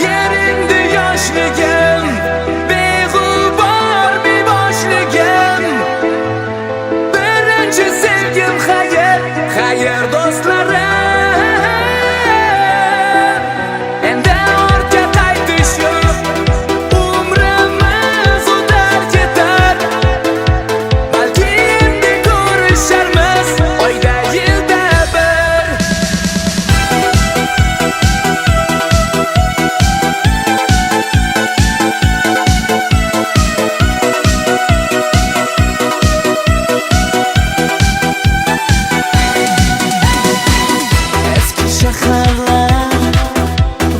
Yerimdi yoshligim, beg'ubor beboshligim. Birinchi sevgim xayr, xayr do'stlarim. Endi ortga qaytish yo'q, umrimiz o'tar ketar. Balki endi ko'risharmiz oyda yilda bir. Eski shaharlar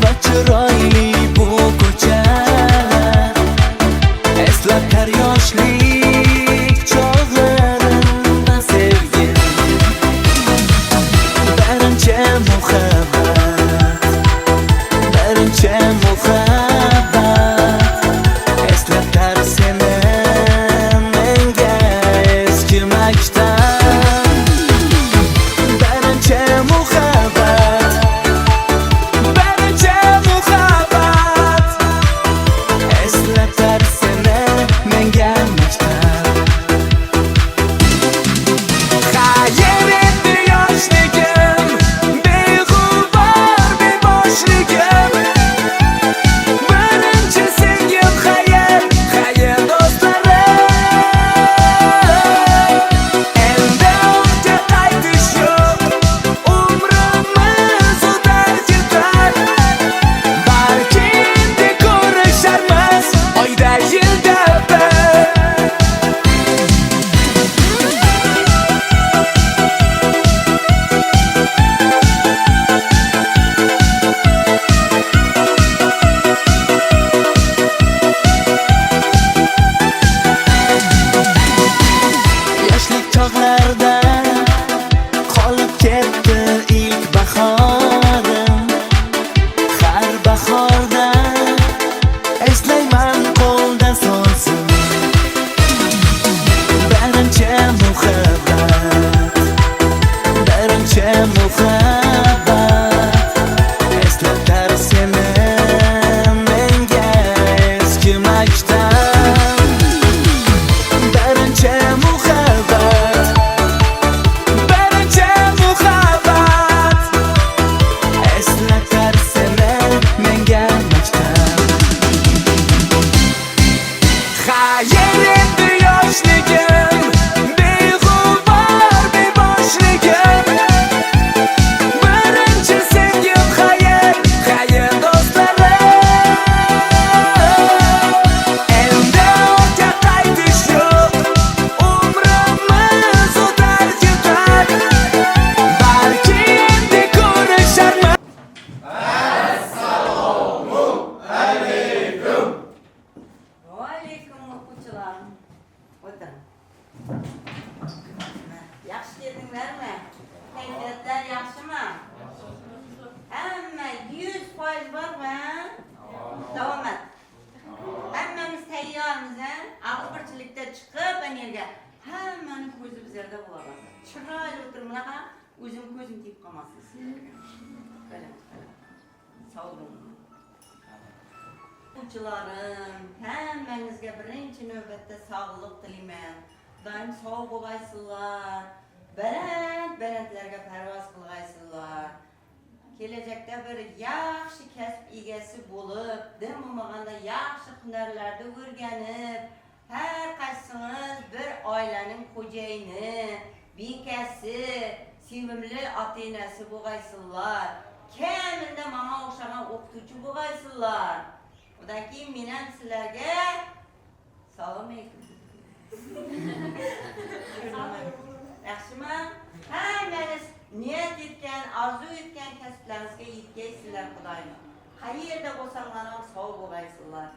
va chiroyli bu ko'chalar, eslatar yoshlik chog'larimda sevgim. Birinchi muhabbat, birinchi muhabbat, eslatar seni menga eski maktab. Birinchi muhabbat, birinchi muhabbat, eslatar seni menga maktab. Xayr endi yoshligim, beg'ubor beboshligim. Birinchi sevgim xayr, xayr do'stlarim. Endi ortga qaytish yo'q, umrimiz o'tar ketar. Balki endi ko'risharmiz oyda yilda bir. Yoshlik chog'larda qolib ketdi ilk bahorim. Har bahorda eslayman qo'lda so'zim. Birinchi muhabbat, birinchi muhabbat, eslatar seni menga eski maktab. Birinchi muhabbat, birinchi muhabbat, eslatar seni menga maktab. Xayr endi yoshligim, beg'ubor beboshligim. Birinchi sevgim xayr, xayr do'stlarim. Endi ortga qaytish yo'q, umrimiz o'tar ketar. Balki endi ko'risharmiz. Aleyküm o'quvchilarim. O'tiring. Yaxshi keldinglarmi? Kayfiyatlar yaxshimi? Hamma 100% bormi? Davom et. Hammamiz tayyormiz, ha? Ag'izbirchilikda chiqib, yerga hammaning ko'zi bizlarda bo'ladi. Chiroyli o'tirib, bunaqa o'zim ko'zim tegib qolmasin. Sog' bo'ling. O'quvchilarim, hammangizga birinchi navbatda sog'lik tilayman. Doim sog' bo'laysizlar. Balandlarga parvoz qilgaysizlar. Kelajakda bir yaxshi kasb egasi bo'lib, dim bo'lmaganda yaxshi hunarlarni o'rganib, har qaysingiz bir oilaning xo'jayini, bekasi, sevimli ota-onasi bo'lgaysizlar. Kamida menga o'xshagan o'qituvchi bo'lgaysizlar. Undan keyin men ham sizlarga salom alaykum. Yaxshimi? Hammangiz niyat etgan, orzu etgan kasblaringizga yetgaysizlar, Xudoyim. Qayerda bo'lsanglar ham sog' bo'laysizlar.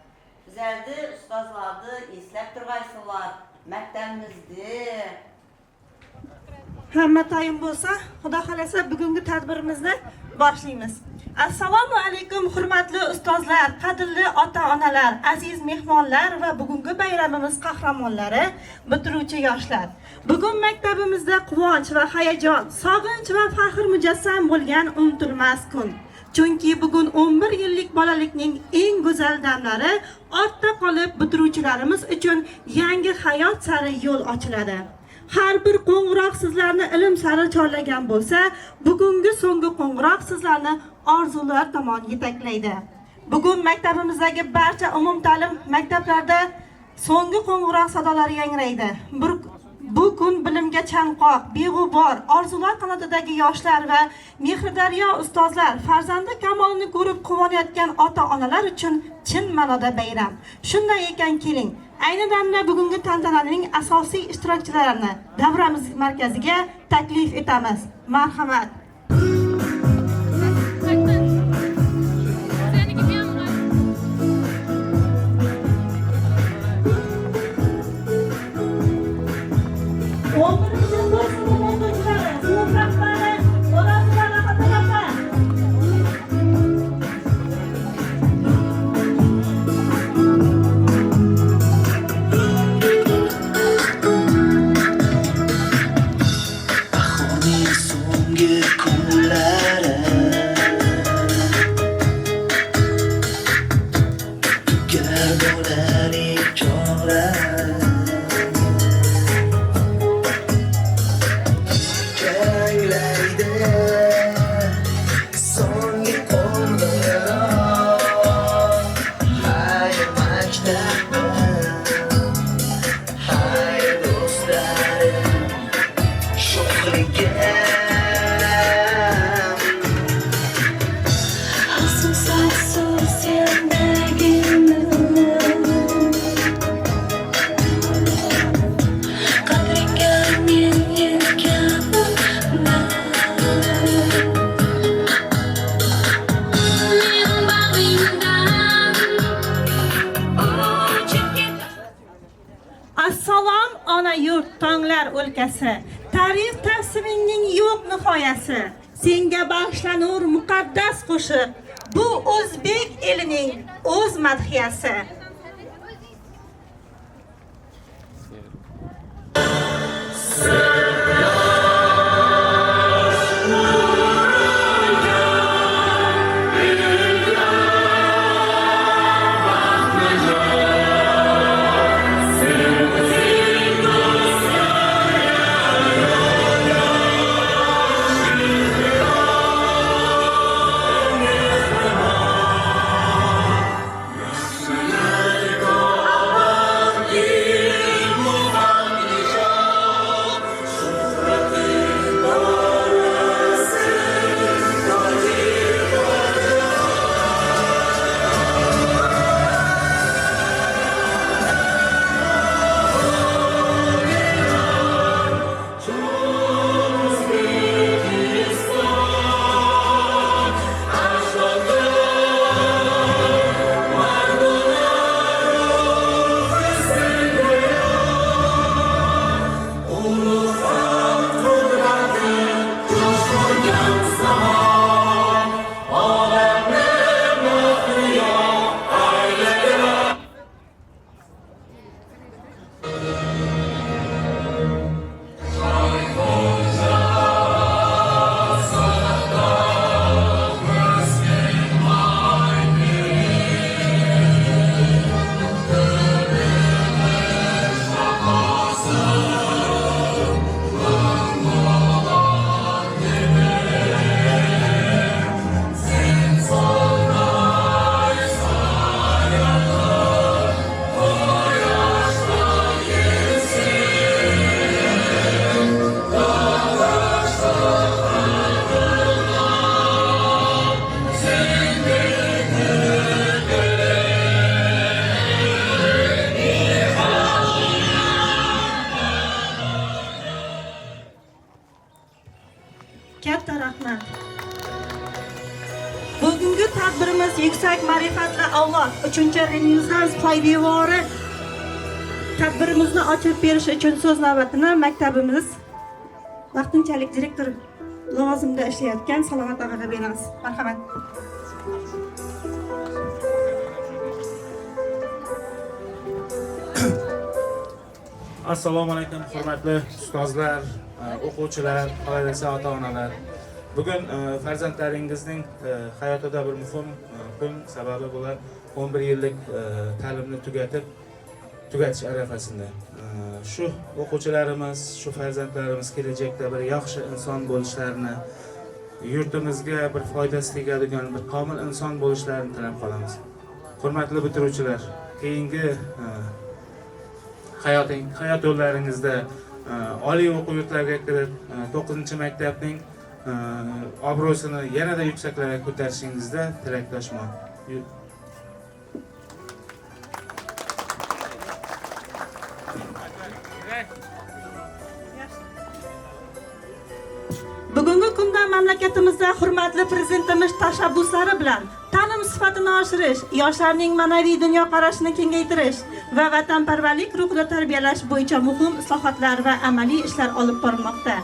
Bizlarni ustozlarni eslab turgaysizlar. Maktabimizda hamma tayyin bo'lsa, Xudo xolasa bugungi tadbirimizni boshlaymiz. Assalomu alaykum hurmatli ustozlar, qadrli ota-onalar, aziz mehmonlar va bugungi bayramimiz qahramonlari, bitiruvchi yoshlar. Bugun maktabimizda quvonch va hayajon, sog'inch va faxr mujassam bo'lgan unutilmas kun. Chunki bugun 11 yillik bolalikning eng go'zal damlari ortda qolib, bitiruvchilarimiz uchun yangi hayot sari yo'l ochiladi. Har bir qo'ng'iroq sizlarni ilm sari chorlagan bo'lsa, bugungi so'nggi qo'ng'iroq sizlarni orzular tomon yetaklaydi. Bugun maktabimizdagi barcha umumta'lim maktablarda so'nggi qo'ng'iroq sadolari yangraydi. Bu kun bilimga chanqoq, beg'ubor, orzular qanotidagi yoshlar va Mehridaryo ustozlar farzandi kamolini ko'rib quvonayotgan ota-onalar uchun chin ma'noda bayram. Shunday ekan, keling, ayni damda bugungi tantananing asosiy ishtirokchilarini davramiz markaziga taklif etamiz. Marhamat. Bahorning so'nggi kunlari tugar bolalik chog'lar janglaydi so'nggi qo'ng'iroq hay maktabim hay do'stlarim sho'xligim Asıl sendagini qadriga men yetganman Mening bag'ringdan uchib ketdi Assalom ona yurt tonglar o'lkasi, tarix tavsifingning yo'q nihoyasi, senga bag'ishlanur muqaddas qo'shiq, bu o'zbek elining o'z madhiyasi. Katta rahmat. Bugungi tadbirimiz yuksak ma'rifatli avlod 3-Renessans poydevori tadbirimizni ochib berish uchun so'z navbatini maktabimiz vaqtinchalik direktor lavozimida ishlayotgan Salomat og'aga beramiz. Marhamat. Assalomu alaykum hurmatli ustozlar, o'quvchilar, qolaversa ota-onalar. Bugun farzandlaringizning hayotida bir muhim kun, sababi bular 11 yillik ta'limni tugatish arafasida. Shu o'quvchilarimiz, shu farzandlarimiz kelajakda bir yaxshi inson bo'lishlarini, yurtimizga bir foydasi tegadigan bir komil inson bo'lishlarini tilab qolamiz. Hurmatli bitiruvchilar, keyingi hayot yo'llaringizda oliy o'quv yurtlariga kirib 9-maktabning obro'sini yanada yuksaklarga ko'tarishingizda tilakdoshman. Bugungi kunda mamlakatimizda hurmatli prezidentimiz tashabbuslari bilan ta'lim sifatini oshirish, yoshlarning ma'naviy dunyoqarashini kengaytirish va vatanparvarlik ruhida tarbiyalash bo'yicha muhim islohotlar va amaliy ishlar olib borilmoqda.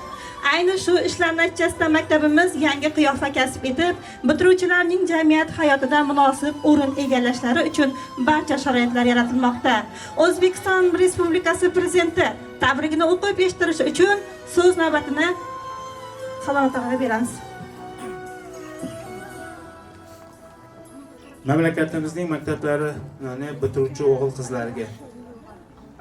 Ayni shu ishlar natijasida maktabimiz yangi qiyofa kasb etib, bitiruvchilarning jamiyat hayotida munosib o'rin egallashlari uchun barcha sharoitlar yaratilmoqda. O'zbekiston Respublikasi Prezidenti tabrigini o'qib eshittirish uchun so'z navbatini Salomatlarga beramiz. Mamlakatimizning maktablarini bitiruvchi o'g'il-qizlarga,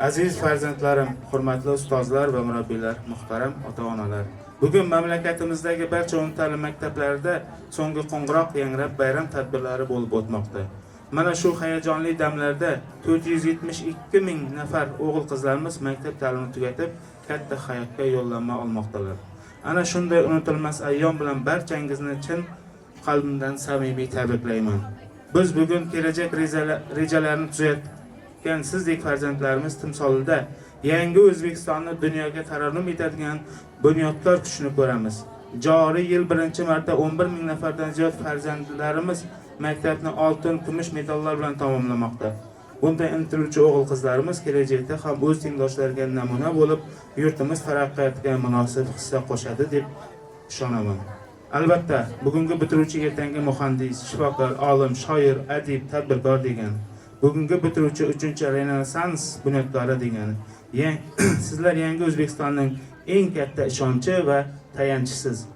aziz farzandlarim, hurmatli ustozlar va murabbiylar, muhtaram ota-onalar. Bugun mamlakatimizdagi barcha umumta'lim maktablarida so'nggi qo'ng'iroq yangrab bayram tadbirlari bo'lib o'tmoqda. Mana shu hayajonli damlarda 472 ming nafar o'g'il-qizlarimiz maktab ta'limini tugatib, katta hayotga yo'llanma olmoqdalar. Ana shunday unutilmas ayyom bilan barchangizni chin qalbimdan samimiy tabriklayman. Biz bugun kelajak rejalarini tuzayotgan sizdek farzandlarimiz timsolida yangi O'zbekistonni dunyoga tarannum etadigan bunyodkor kuchni ko'ramiz. Joriy yil birinchi marta 11 ming nafardan ziyod farzandlarimiz maktabni oltin, kumush medallar bilan tamomlamoqda. Bunday intiluvchi o'g'il-qizlarimiz kelajakda ham o'z tengdoshlariga namuna bo'lib, yurtimiz taraqqiyotiga munosib hissa qo'shadi deb ishonaman. Albatta, bugungi bitiruvchi ertangi muhandis, shifokor, olim, shoir, adib, tadbirkor degan. Bugungi bitiruvchi 3-renessans bunyodkori degani. Sizlar yangi O'zbekistonning eng katta ishonchi va tayanchisiz.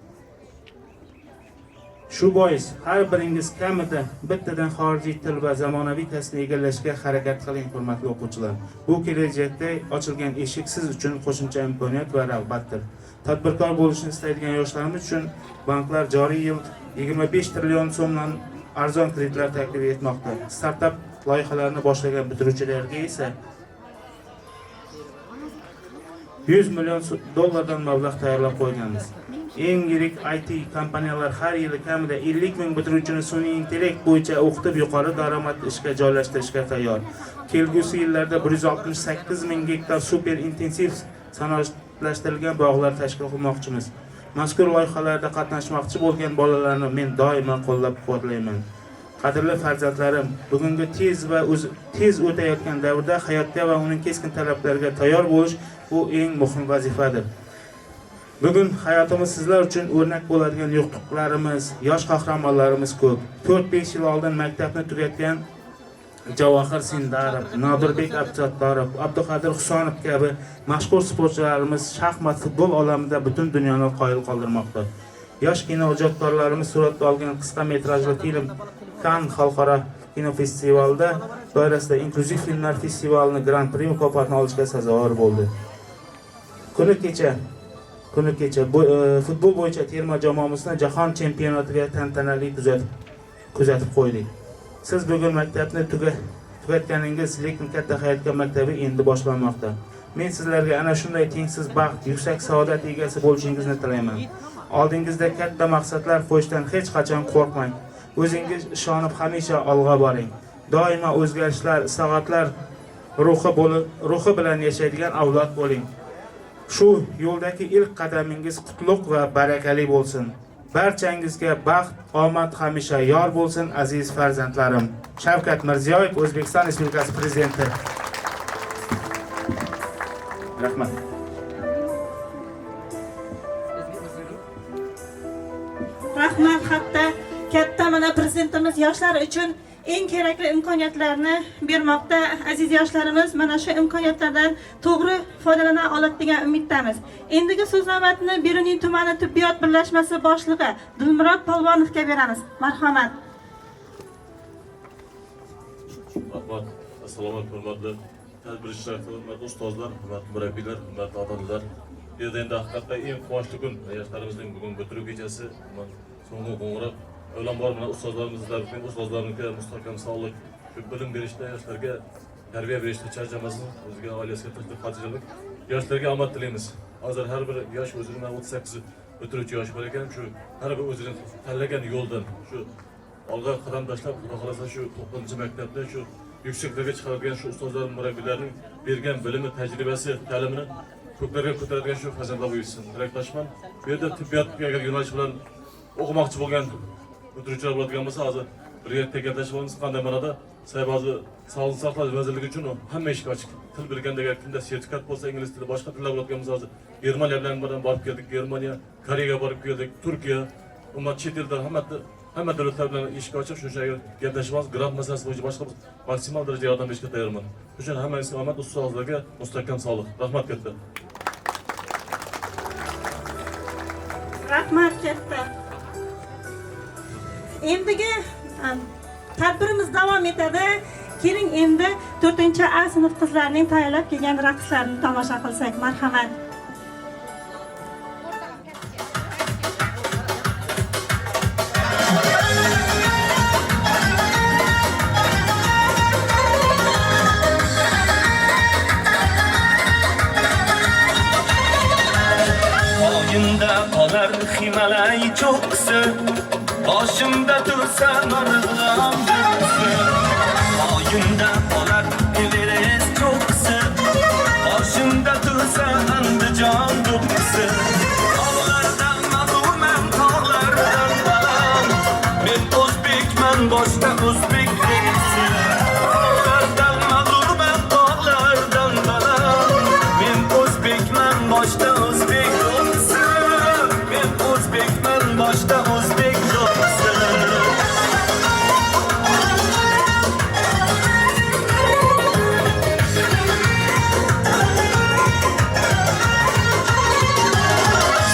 Shu bois har biringiz kamida bittadan xorijiy til va zamonaviy kasbni egallashga harakat qiling, hurmatli o'quvchilar. Bu kelajakda ochilgan eshik siz uchun qo'shimcha imkoniyat va rag'batdir. Tadbirkor bo'lishni istaydigan yoshlarimiz uchun banklar joriy yil 25 trillion so'mdan arzon kreditlar taklif etmoqda. Startap loyihalarini boshlagan bitiruvchilarga esa 100 million dollardan mablag' tayyorlab qo'yganmiz. Eng yirik IT kompaniyalar har yili kamida 50 ming bitiruvchini sun'iy intellekt bo'yicha o'qitib yuqori daromadli ishga joylashtirishga tayyor. Kelgusi yillarda 168 ming gektar super intensiv sanoatlashtirilgan bog'lar tashkil qilmoqchimiz. Mazkur loyihalarda qatnashmoqchi bo'lgan bolalarni men doimo qo'llab-quvvatlayman. Qadrli farzandlarim, bugungi tez o'tayotgan davrda hayotga va uning keskin talablariga tayyor bo'lish bu eng muhim vazifadir. Bugun hayotimiz sizlar uchun o'rnak bo'ladigan yutuqlarimiz, yosh qahramonlarimiz ko'p. 4-5 yil oldin maktabni tugatgan Javohir Sindarov, Nodirbek Abdusattorov, Abduqodir Husanov kabi mashhur sportchilarimiz shaxmat, futbol olamida butun dunyoni qoyil qoldirmoqda. Yosh kino ijodkorlarimiz suratga olgan qisqa metrajli film Cannes xalqaro kinofestivalida doirasida inklyuziv filmlar festivalining Grand Prix mukofotini olishga sazovor bo'ldi. Kuni kecha futbol bo'yicha terma jamoamizni jahon chempionatiga tantanali kuzatib qo'ydik. Siz bugun maktabni tugatganingiz, lekin katta hayotga maktabi endi boshlanmoqda. Men sizlarga ana shunday tengsiz baxt, yuksak saodat egasi bo'lishingizni tilayman. Oldingizda katta maqsadlar qo'yishdan hech qachon qo'rqmang. O'zingiz ishonib hamisha olg'a boring. Doimo o'zgarishlar, islohotlar ruhi bilan yashaydigan avlod bo'ling. Shu yo'ldagi ilk qadamingiz qutlug' va barakali bo'lsin. Barchangizga baxt, omad hamisha yor bo'lsin, aziz farzandlarim. Shavkat Mirziyoyev, O'zbekiston Respublikasi Prezidenti. Rahmat. Rahmat. Hatto katta mana prezidentimiz yoshlar uchun eng kerakli imkoniyatlarni bermoqda. Aziz yoshlarimiz, mana shu imkoniyatlardan to'g'ri foydalana oladi degan umiddamiz. Endigi so'z navbatini Beruniy tumani tibbiyot birlashmasi boshlig'i Dilmurod Polvonovga beramiz. Marhamat. Rahmat, assalomu alaykum, hurmatli tadbir ishtirokchilari, hurmatli ustozlar, hurmatli murabbiylar, hurmatli otalar. Bu yerda endi haqiqatdan eng quvonchli kun, yoshlarimizning bugun bitiruv kechasi, so'nggi qo'ng'iroq. Avvalambor mana ustozlarimizga, ustozlarimizga mustahkam sog'lik, shu bilim berishda, yoshlarga tarbiya berishda charchamasin, o'ziga, oilasiga tinchlik, xotirjamlik. Yoshlarga omad tilaymiz. Hozir har bir yosh o'zining 38 bitiruvchi yosh bor ekan, shu har bir o'zining tanlagan yo'ldan shu olg'a qadam tashlab, xudo xolasa shu 9-maktabda shu yuksaklarga chiqaradigan shu ustozlar, murabbiylarning bergan bilimi, tajribasi, ta'limini ko'klarga ko'taradigan shu farzandlar bo'lsin. Tilakdoshman. Bu yerda tibbiyotga agar yo'nalish bilan o'qimoqchi bo'lgan bitiruvchilar bo'ladigan bo'lsa, hozir birga tekrarlashimiz qanday ma'noda Saybazi Sog'liqni saqlash vazirligi uchun hamma eshik ochiq. Til bilganda agar kimda sertifikat bo'lsa, ingliz tili, boshqa tillar bo'ladigan bo'lsa, hozir Germaniya bilan borib keldik, Germaniya, Koreyaga borib keldik, Turkiya, ummat chet elda hamma davlatlar bilan eshik ochib, shu joyga gaplashamiz, grant masalasi bo'yicha boshqa maksimal darajada yordam berishga tayyorman. Shuning uchun hammangizga omad, ustozlarga mustahkam sog'lik. Rahmat katta. Rahmat katta. Endigi tadbirimiz davom etadi. Keling endi 4-A sinf qizlarining tayyorlab kelgan raqslarini tomosha qilsak. Marhamat. Oyimda qolar Himalay cho'qqisi, boshimda tursa Marg'ilon cho'qqisi. Oyimda qolar Everest cho'qqisi, boshimda tursa Andijon cho'qqisi. Tog'lardan mag'rurman, tog'lardan baland, men o'zbekman, boshqa o'zbek cho'qqisi. Tog'lardan mag'rurman, tog'lardan baland, men o'zbekman, boshqa o'zbek cho'qqisi. Men o'zbekman, boshqa o'zbek cho'qqisi.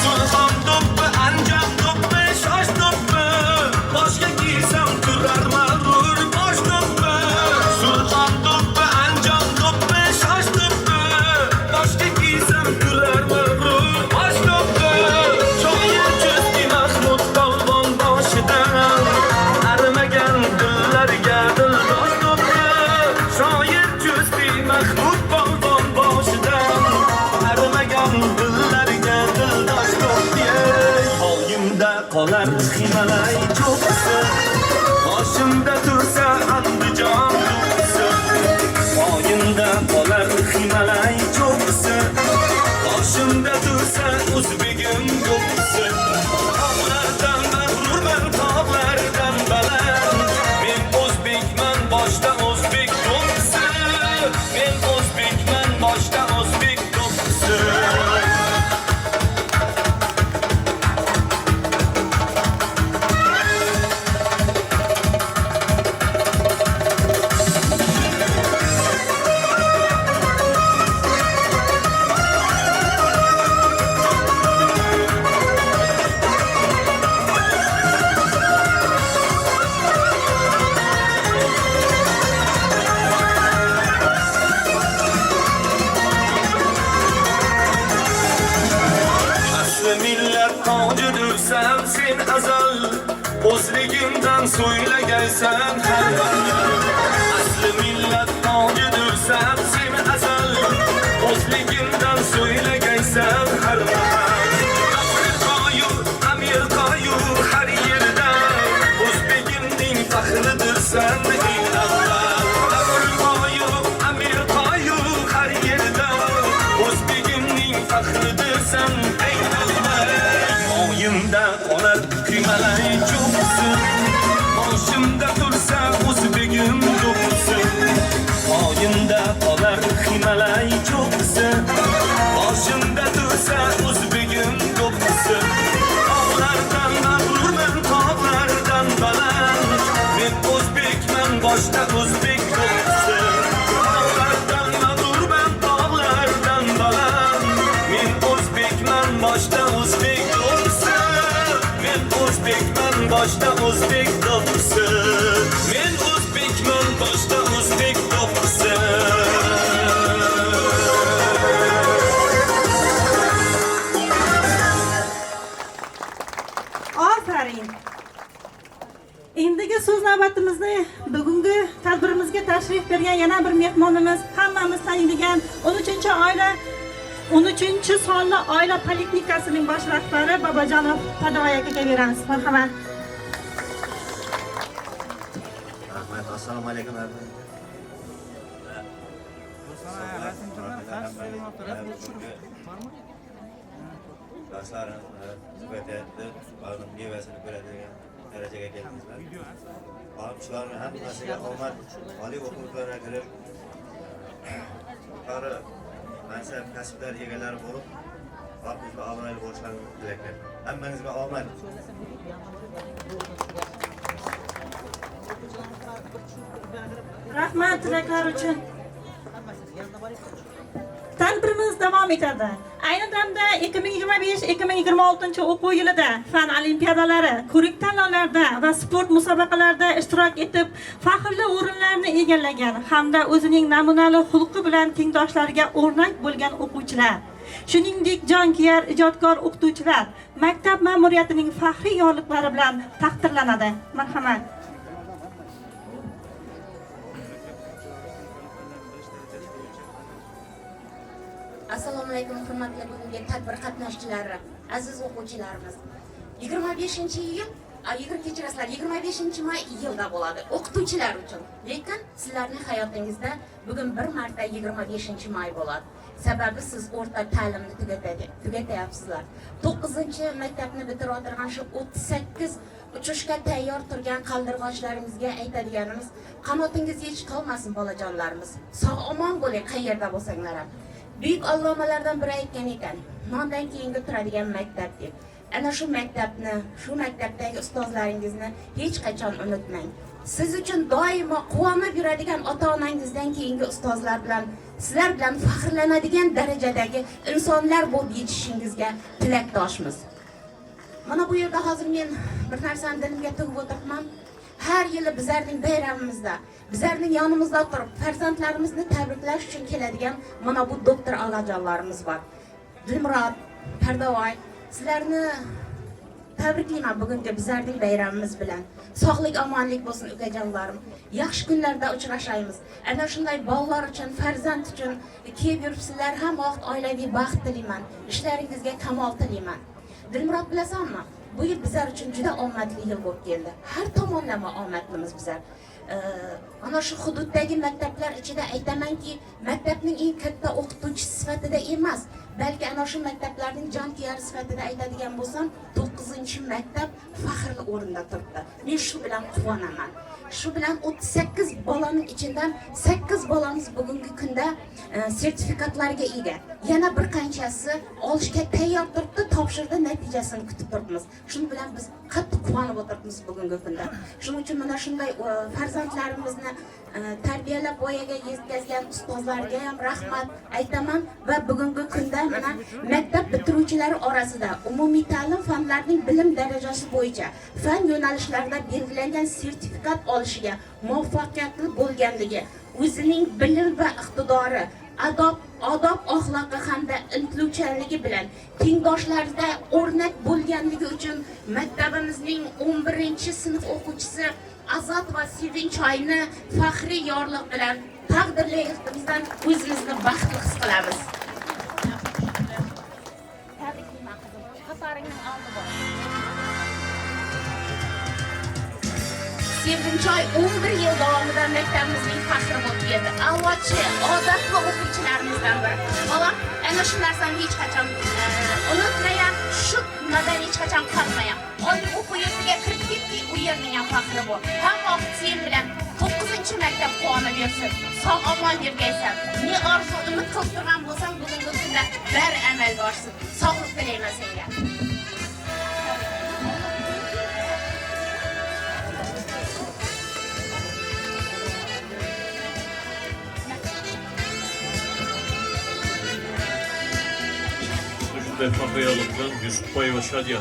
Surxon do'ppi, Andijon do'ppi, shosh do'ppi, boshga kiysam turar mag'rur bosh do'ppi. Surxon do'ppi, Andijon do'ppi, shosh do'ppi, boshga kiysam turar mag'rur bosh do'ppi. Shoir cho'zdi Mahmud polvon boshidan, arimagan dillarga dildosh do'ppi. Shoir cho'zdi Mahmud polvon boshidan, arimagan dillarga dildosh do'ppi. Oyimda qolar Himalay cho'qqisi, boshimda tursa Andijon cho'qqisi. Oyimda qolar Himalay cho'qqisi, boshimda tursa o'zbegim cho'qqisi. Tog'lardan mag'rurman, tog'lardan baland, men o'zbekman, boshda o'zbek cho'qqisi. Men o'zbekman, boshda o'zbek cho'qqisi. Asli millat tojidirsan sen azal, o'zligingdan so'ylagaysan har gal. Asli millat tojidirsan sen azal, o'zligingdan so'ylagaysan har gal. Afriqayu, Amerikayu har yerda, o'zbegimning faxridirsan eng avval. Afriqayu, Amerikayu har yerda, o'zbegimning faxridirsan eng avval. Oyimda qolar Himalay cho'qqisi, boshimda tursa o'zbegim cho'qqisi. Oyimda qolar Himalay cho'qqisi, boshimda tursa o'zbegim cho'qqisi. Tog'lardan mag'rurman, tog'lardan baland, men o'zbekman, boshqa o'zbek cho'qqisi. Tog'lardan mag'rurman, tog'lardan baland, boshda o'zbek do'ppisi. Men o'zbekman, boshda o'zbek do'ppisi. Aferin. Endigi so'z navbatimizni bugungi tadbirimizga tashrif bergan yana bir mehmonimiz, hammamiz taniydigan 13-sonli oila poliklinikasining bosh rahbari Bobojonov Padoy akaga beramiz. Marhamat. Rahmat, assalomu alaykum. Do'stlarim, ziyoratda ba'zan mevasini ko'radigan darajaga keldingizlar. Shularning hammasiga omad, oliy o'quvlarga kirib, yuqori mansab kasblar egalari bo'lib, xalqimizga obro'li bo'lishlarini tilayman. Hammangizga omad. Rahmat tilaklar uchun. Tadbirimiz davom etadi. Ayni damda 2025-2026 o'quv yilida fan olimpiadalari, ko'rik tanlovlarda va sport musobaqalarida ishtirok etib, faxrli o'rinlarni egallagan hamda o'zining namunali xulqi bilan tengdoshlariga o'rnak bo'lgan o'quvchilar, shuningdek jonkuyar ijodkor o'qituvchilar maktab ma'muriyatining faxriy yorliqlari bilan taqdirlanadi. Marhamat. Assalomu alaykum hurmatli bugungi tadbir qatnashchilari, aziz o'quvchilarimiz. 25-yil, kechirasizlar, 25-may yilda bo'ladi o'qituvchilar uchun. Lekin sizlarning hayotingizda bugun bir marta 25-may bo'ladi. Sababi siz o'rta ta'limni tugatyapsizlar. 9-maktabni bitirib o'tirgan shu 38 uchishga tayyor turgan qaldirg'ochlarimizga aytadiganimiz, qanotingiz yetib qolmasin bolajonlarimiz. Sog' omon bo'ling qayerda bo'lsanglar ham. Büyük allomalardan biri aytgan ekan, nondan keyingi turadigan maktab deb. Ana shu maktabni, shu maktabdagi ustozlaringizni hech qachon unutmang. Siz uchun doimo quvonib yuradigan ota-onangizdan keyingi ustozlar bilan, sizlar bilan faxrlanadigan darajadagi insonlar bo'lib yetishishingizga tilakdoshmiz. Mana bu yerda hozir men bir narsani dilimga tugib o'tiribman. Har yili bizlarning bayramimizda, bizlarning yonimizda turib, farzandlarimizni tabriklash uchun keladigan mana bu doktor og'ajonlarimiz bor. Dilmurod, Pardovoy, sizlarni tabriklayman bugungi bizlarning bayramimiz bilan. Sog'lik, omonlik bo'lsin ukajonlarim. Yaxshi kunlarda uchrashaymiz. Ana shunday bolalar uchun, farzand uchun kelib yuribsizlar, ham vaqt oilaviy baxt tilayman. Ishlaringizga kamol tilayman. Dilmurod bilasanmi? Bu yil bizlar uchun juda omadli yil bo'lib keldi. Har tomonlama omadlimiz bizlar. Ana shu hududdagi maktablar ichida aytamanki, maktabning eng katta o'qituvchisi sifatida emas, balki ana shu maktablarning jonkuyari sifatida aytadigan bo'lsam, 9-maktab faxrli o'rinda turibdi. Men shu bilan quvonaman. Shu bilan 38 bolaning ichidan 8 bolamiz bugungi kunda sertifikatlarga ega. Yana bir qanchasi olishga tayyor turibdi, topshirdi, natijasini kutib turibmiz. Shuning bilan biz qattiq quvonib o'tiribmiz bugungi kunda. Shuning uchun mana shunday farzandlarimizni tarbiyalab voyaga yetkazgan ustozlarga ham rahmat aytaman va bugungi kunda mana maktab bitiruvchilari orasida umumiy ta'lim fanlarining bilim darajasi bo'yicha fan yo'nalishlarida belgilangan sertifikat olishiga muvaffaqiyatli bo'lganligi, o'zining bilim va iqtidori, odob axloqi hamda intiluvchanligi bilan tengdoshlarida o'rnak bo'lganligi uchun maktabimizning 11-sinf o'quvchisi Azat va Sevinchoyni faxriy yorliq bilan taqdirlayotganimizdan o'zimizni baxtli his qilamiz. Tabriklayman qizim. Qasaringning oldi bor. Sevinchoy 11 yil davomida maktabimizning faxri bo'lib keldi. Avvalchi odatli o'quvchilarimizdan biri. Bolam ana shu narsani hech qachon unutmayman, shu nimadan hech qachon qolmayman. Oliy o'quv yurtiga kirib ketdi, u yerning ham faxri bor. Hamma sen bilan 9-maktab quvonib yursin. Sog' omon yurgaysan. Ne orzu umid qilib turgan bo'lsang, bugungi kunda bari amalga oshsin. Sog'lik tilayman senga. Faxriy yorliq bilan Yusufboy va Shadiya.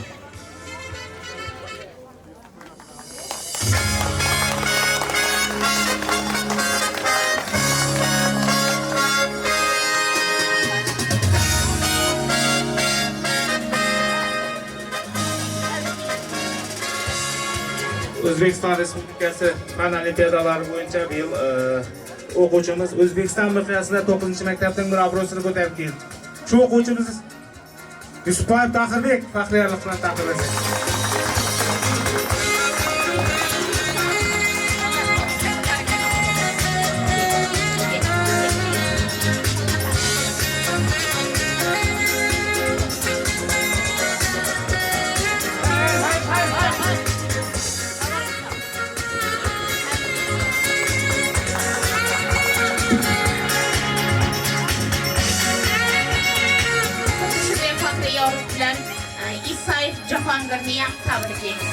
O'zbekiston Respublikasi fan olimpiadalari bo'yicha bu yil o'quvchimiz O'zbekiston miqyosida 9-maktabning murabbiosini ko'tarib keldi. Shu o'quvchimiz Yusupoyev Tahirbek faxriylik bilan taqdirlangan. Shunday faxriy yorug' bilan Isayev Jahongirni ham tabriklaymiz.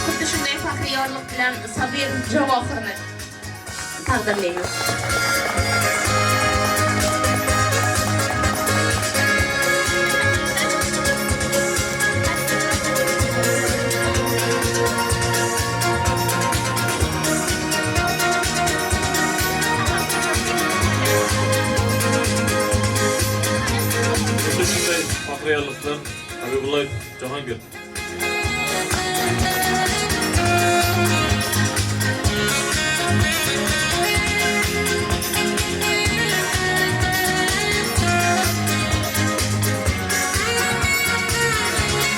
Xuddi shunday faxriy yorug' bilan Sabir Javohirni taqdirlaymiz. Xuddi shunday faxriyorliklar Habibullayev Jahongir.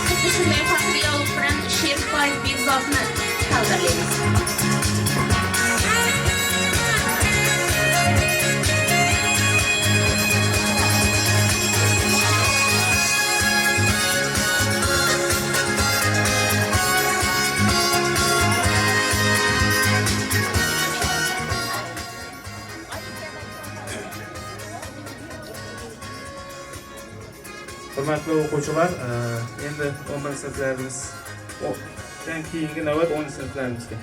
Xuddi shunday faxriy yorug' bilan Sherifboyev Bekzodni taqdirlaymiz. Hurmatli o'quvchilar, endi 11 sinflarimiz keyingi navbat 10 sinflarimizga.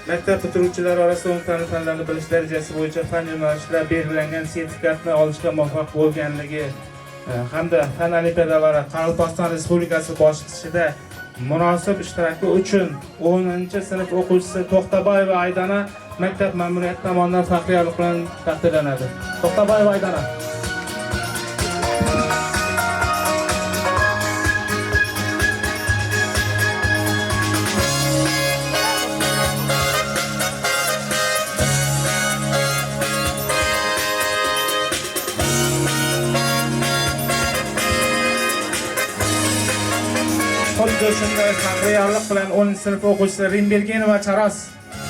Maktab bitiruvchilari orasida umumta'lim fanlarni bilish darajasi bo'yicha fan yo'nalishida belgilangan sertifikatni olishga muvaffaq bo'lganligi hamda fan olimpiadalari Qoraqalpog'iston Respublikasi bosqichida munosib ishtiroki uchun 10-sinf o'quvchisi To'xtaboyeva Aydana maktab ma'muriyati tomonidan faxriylik bilan taqdirlanadi. To'xtaboyeva Aydana. Xuddi shunday faxriylik bilan 10-sinf o'quvchisi Rimbergenova Charos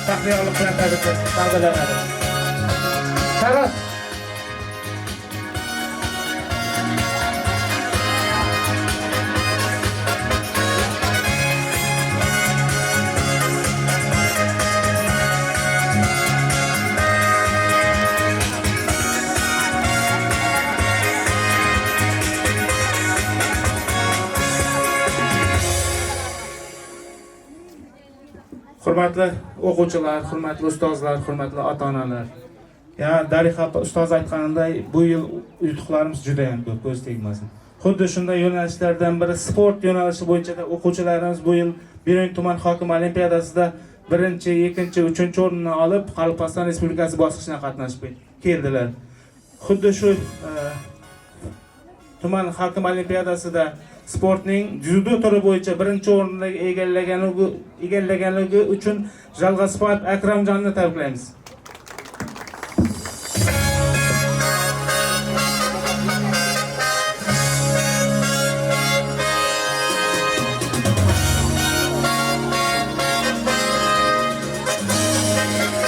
faxriylik bilan taqdirlanadi. Charos. Hurmatli o'quvchilar, hurmatli ustozlar, hurmatli ota-onalar. Darixa ustoz aytganday, bu yil yutuqlarimiz juda ham ko'p, ko'z tegmasin. Xuddi shunday yo'nalishlardan biri sport yo'nalishi bo'yicha o'quvchilarimiz bu yil Bero'ng tuman hokim olimpiadasida 1-chi, 2-chi, 3-chi o'rinni olib, Qoraqalpog'iston Respublikasi bosqichida qatnashib keldilar. Xuddi shu tuman hokim olimpiadasida sportning dzyudo turi bo'yicha 1-o'rinni egallaganligi uchun Jalg'aspoyev Akramjonni tabriklaymiz.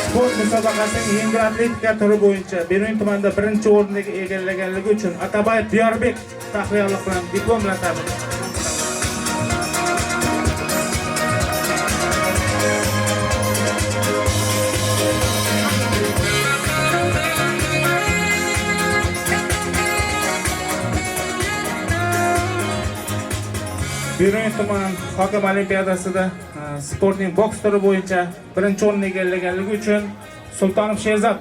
Sport musobaqasining yengil atletika turi bo'yicha Bero'ng tumanida 1-o'rinni egallaganligi uchun Atabayev Diyorbek faxriylik bilan diplom bilan tabriklaymiz. Bero'ng tuman hokim olimpiadasida sportning boks turi bo'yicha 1-o'rinni egallaganligi uchun Sultonov Sherzod.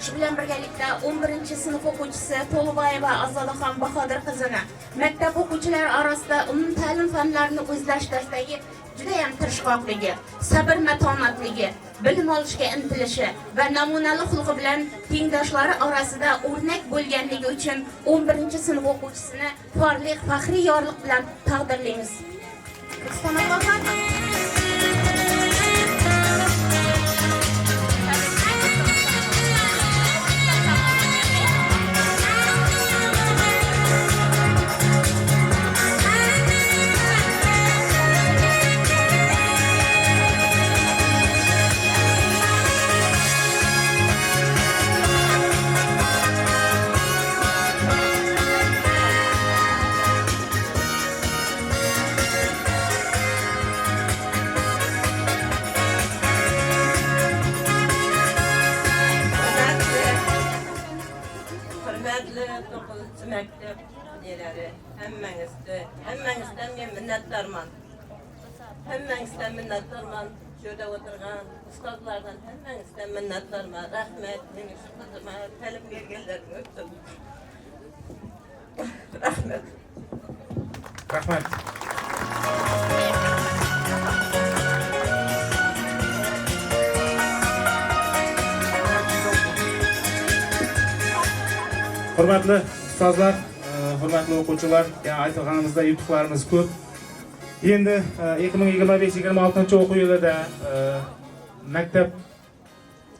shu bilan birgalikda 11-sinf o'quvchisi To'lboyeva Azalaxon Bahodir qizini maktab o'quvchilari orasida umum ta'lim fanlarini o'zlashtirishdagi juda ham tirishqoqligi, sabr-matonatligi, bilim olishga intilishi va namunali xulqi bilan tengdoshlari orasida o'rnak bo'lganligi uchun 11-sinf o'quvchisini porliq faxriy yorliq bilan taqdirlaymiz. Hürmetli 9. mektep üyeleri, hemmengizden men minnettarman. Hemmengizden minnettarman. Şurada oturgan ustazlardan hemmengizden minnettarman. Rahmet, benim şu kızıma telim bergenlerini öptüm. Rahmet. Rahmat. Hurmatli ustozlar, hurmatli o'quvchilar, yana aytganimizda yutuqlarimiz ko'p. Endi 2025-26 o'quv yilida maktab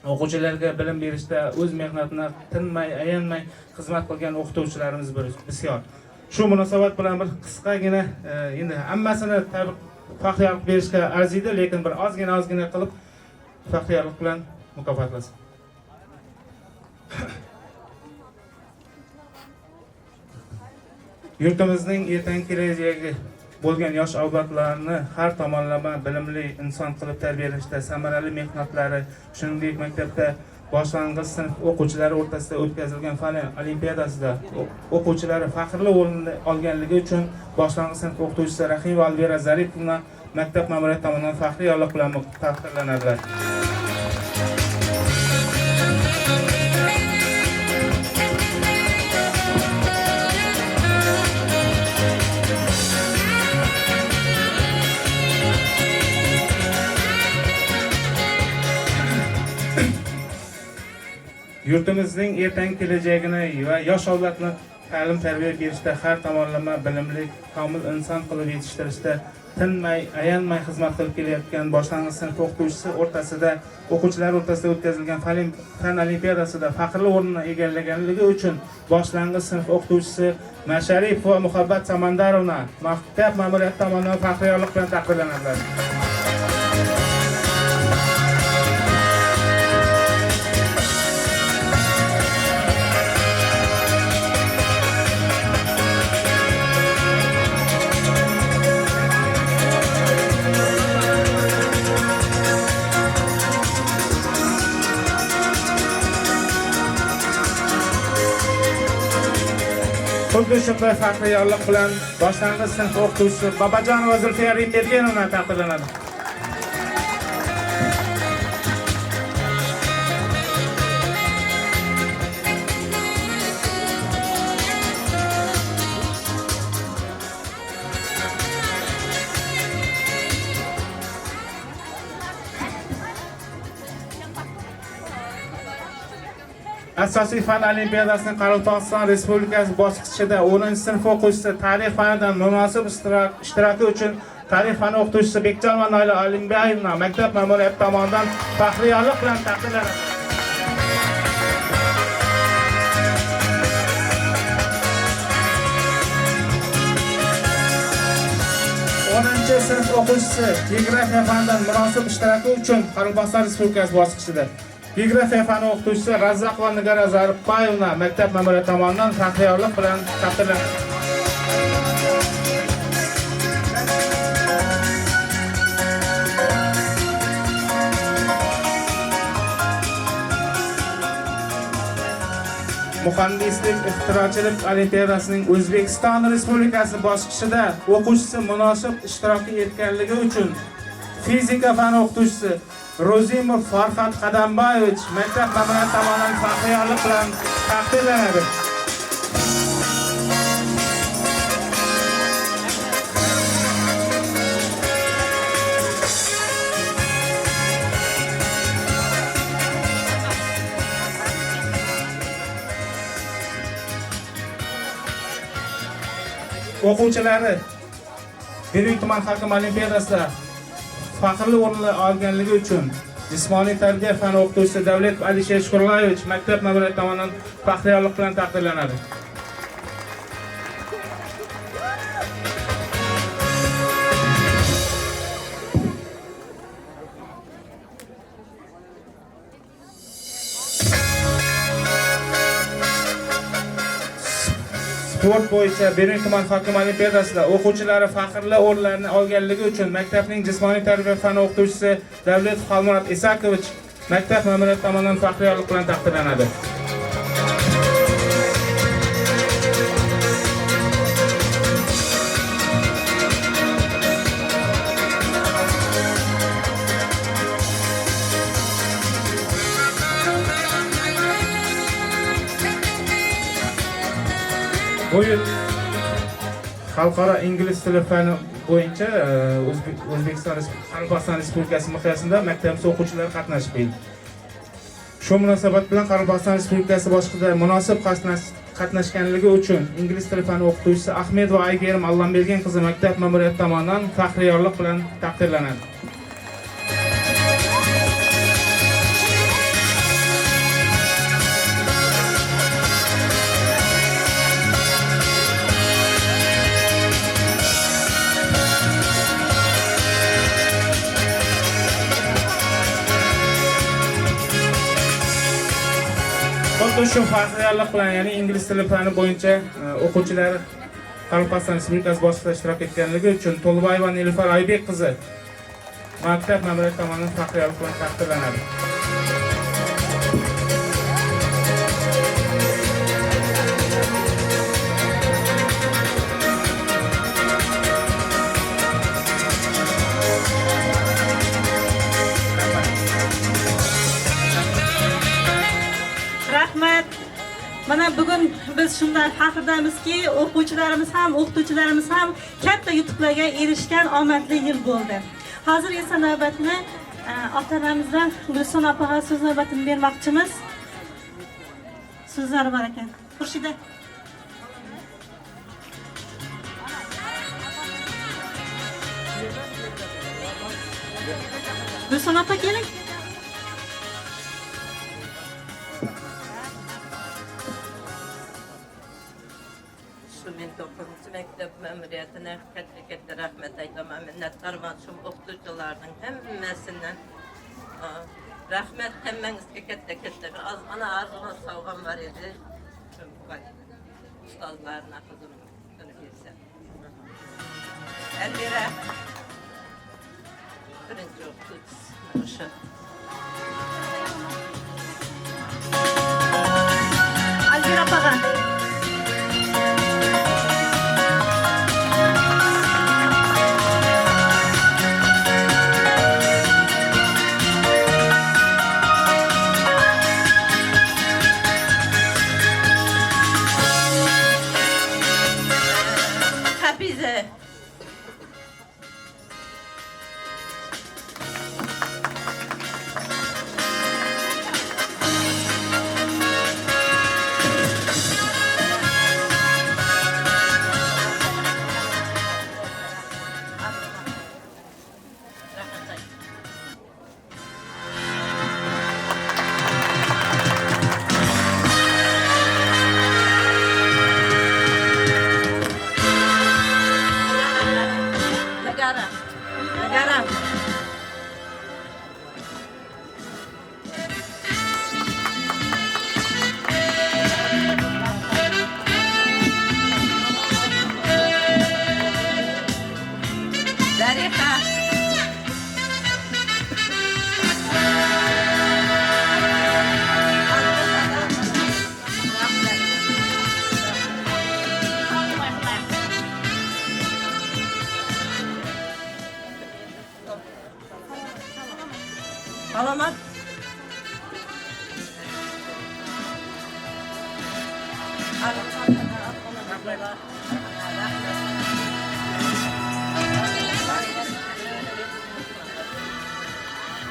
o'quvchilarga bilim berishda o'z mehnatini tinmay, ayanmay xizmat qilgan o'qituvchilarimiz bisyor. Shu munosabat bilan bir qisqagina endi hammasini faxriylik berishga arziydi, lekin bir ozgina qilib faxriylik bilan mukofotlasin. Yurtimizning ertangi kelajagi bo'lgan yosh avlodlarni har tomonlama bilimli inson qilib tarbiyalashda samarali mehnatlari, shuningdek maktabda boshlang'ich sinf o'quvchilari o'rtasida o'tkazilgan fan olimpiadasida o'quvchilari faxrli o'rin olganligi uchun boshlang'ich sinf o'qituvchisi Rahimova Alvira Zaripovna maktab ma'muriyati tomonidan faxriy yorliq bilan taqdirlanadilar. Yurtimizning ertangi kelajagini va yosh avlodni ta'lim tarbiya berishda har tomonlama bilimli, komil inson qilib yetishtirishda tinmay, ayanmay xizmat qilib kelayotgan boshlang'ich sinf o'qituvchisi o'quvchilar o'rtasida o'tkazilgan fan olimpiadasida faxrli o'rinni egallaganligi uchun boshlang'ich sinf o'qituvchisi Masharif va Muhabbat Samandarovna maktab ma'muriyati tomonidan faxriy yorliq bilan taqdirlanadilar. Xuddi shunday faxriy yorliq bilan boshlang'ich sinf o'qituvchisi Babajonova Zulfiya Rimbergenovna taqdirlanadi. Asosiy fan olimpiadasining Qoraqalpog'iston Respublikasi bosqichida 10-sinf o'quvchisi tarix fanidan munosib ishtiroki uchun tarix fani o'qituvchisi Bekjonova Noila Olimbayevna maktab ma'muriyati tomonidan faxriy yorliq bilan taqdirlanadi. 10-sinf o'quvchisi geografiya fanidan munosib ishtiroki uchun Qoraqalpog'iston Respublikasi bosqichida geografiya fani o'qituvchisi Razzaqova Nigora Zaripbayevna maktab ma'muriyati tomonidan faxriy yorliq bilan taqdirlanadi. Muhandislik ixtirochilik olimpiadasining O'zbekiston Respublikasi bosqichida o'quvchisi munosib ishtirok etganligi uchun fizika fani o'qituvchisi Rozimov Farhod Qadamboyevich maktab ma'muriyati tomonidan faxriyorlik bilan taqdirlanadi. O'quvchilari Bering tuman halqa olimpiadasida faxrli o'rinlar olganligi uchun jismoniy tarbiya fan o'qituvchisi Davlet Alisher Shukurlayevich maktab ma'muriyati tomonidan faxriyorlik bilan taqdirlanadi. Sport bo'yicha Bering tuman hokim olimpiadasida o'quvchilari faxrli o'rinlarni olganligi uchun maktabning jismoniy tarbiya fani o'qituvchisi Davlet Xalmurod Isakovich maktab ma'muriyati tomonidan faxriyorlik bilan taqdirlanadi. Bu yil xalqaro ingliz tili fani bo'yicha Qoraqalpog'iston Respublikasi miqyosida maktabimiz o'quvchilari qatnashib keldi. Shu munosabat bilan Qoraqalpog'iston Respublikasi boshqida munosib qatnashganligi uchun ingliz tili fani o'qituvchisi Ahmedova Aygerim Allambergen qizi maktab ma'muriyati tomonidan faxriyorlik bilan taqdirlanadi. Shu faxriyorlik bilan, ya'ni ingliz tili fani bo'yicha o'quvchilar Qoraqalpog'iston Respublikasi boshqida ishtirok etganligi uchun To'lboyeva Nilufar Oybek qizi maktab ma'muriyati tomonidan faxriyorlik bilan taqdirlanadi. Rahmat. Mana bugun biz shunday faxrdamizki, o'quvchilarimiz ham, o'qituvchilarimiz ham katta yutuqlarga erishgan omadli yil bo'ldi. Hozir esa navbatni otamizdan Gulson opaga so'z navbatini bermoqchimiz. So'zlari bor ekan. Xurshida. Gulson opa keling. Men 9-chi maktab ma'muriyatiga katta rahmat aytaman. Minnatdorman shu o'qituvchilarning hammasidan. Rahmat hammangizga katta bir ozgina arzuma sovg'am bor edi. Shu ustozlarning huzurida bersa. Elvira. Birinchi o'qituvchisi o'sha. Alvira opaga.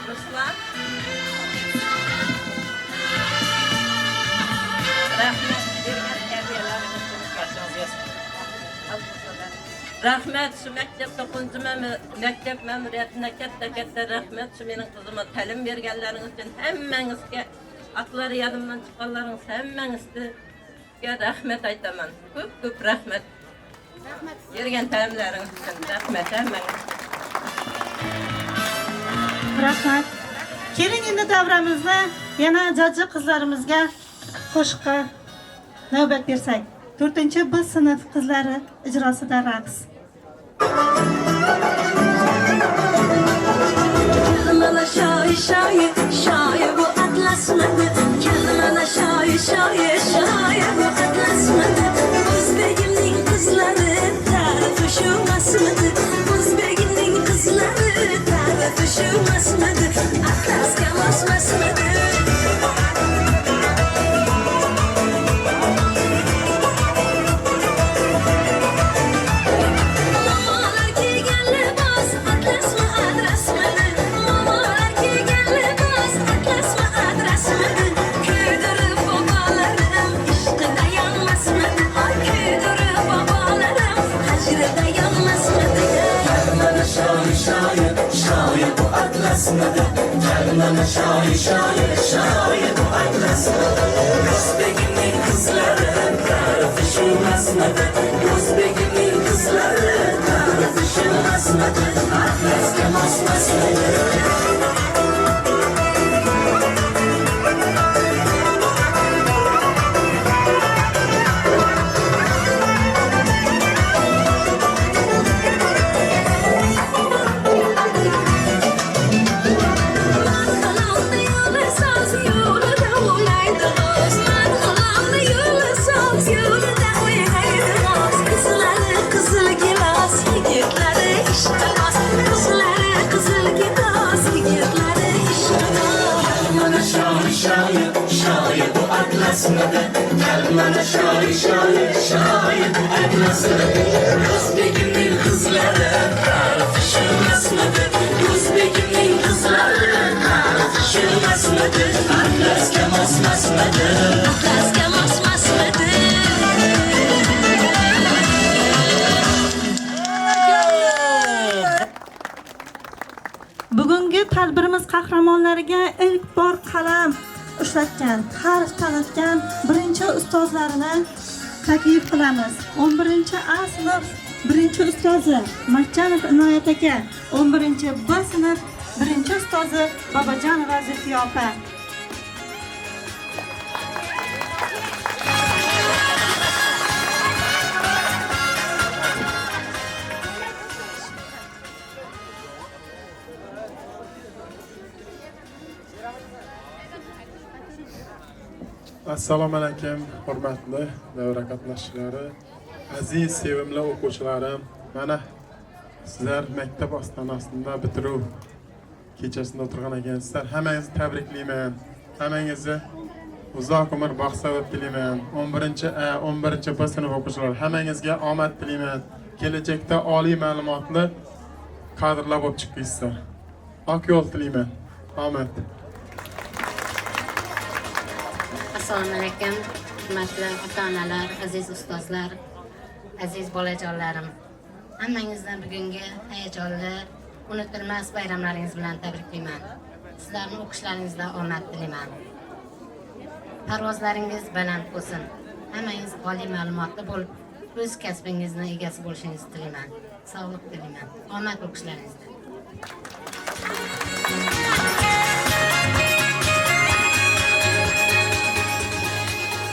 Ruslan. Rahmet, bergan tarbiyalaringiz uchun barchangizga. Rahmet, shu maktabda maktab ma'muriyatiga katta rahmat. Shu mening qizimga ta'lim berganlaringiz uchun hammangizga, aqlari yodimdan chiqqanlaringiz hammangizga rahmat aytaman. Ko'p rahmat. Rahmat. Bergan ta'limlaringiz uchun rahmat hammangizga. Rahmat. Keling endi davramizda yana jajji qizlarimizga qo'shiqqa navbat bersak. 4-B sinf qizlari ijrosida raqs. Kelmana şair bu atlasmadı. Kelmana şair bu atlasmadı. O'zbegimning qizlari tarifi shu masmidi. O'zbegimning qizlari tarifi shu masmidi. Atlasga mosmasmidi. Şair bu atlasmadı. Kelmana şair bu atlasmadı. Özbegimning qizlari tarifi shu masmidi. O'zbegimning qizlari tarifi shu masmidi. Atlasga mosmasmidi. Şair bu atlasmadı. Kelmana şair bu atlasmadı. Özbegimning qizlari tarifi shu masmidi. O'zbegimning qizlari tarifi shu masmidi. Atlasga mosmasmidi. Atlasga mosmasmidi. Bugungi tadbirimiz qahramonlariga ilk bor qalam ushlatgan, harf tanitgan birinchi ustozlarini taklif qilamiz. 11-A sinf birinchi ustozi Matchanov Inoyat aka, 11-B sinf birinchi ustozi Bobojanova Zulfiya opa. Assalomu alaykum, hurmatli davra qatnashchilari, aziz sevimli o'quvchilarim. Mana sizlar maktab ostonasida bitiruv kechasida o'tirgan ekansizlar. Hammangizni tabriklayman. Hammangizni uzoq umr baxtsavod tilayman. 11-A, 11-B sinf o'quvchilari hammangizga omad tilayman. Kelajakda oliy ma'lumotni kadrlab olib chiqaysizlar. Oq yo'l tilayman. Omad. Assalomu alaykum, hurmatli ota-onalar, aziz ustozlar, aziz bolajonlarim. Hammangizni bugungi hayajonli, unutilmas bayramlaringiz bilan tabriklayman. Sizlarning o'qishlaringizda omad tilayman. Parvozlaringiz baland bo'lsin. Hammangiz oliy ma'lumotli bo'lib, o'z kasbingizni egasi bo'lishingizni tilayman. Sog'lik tilayman. Omad o'qishlaringizda.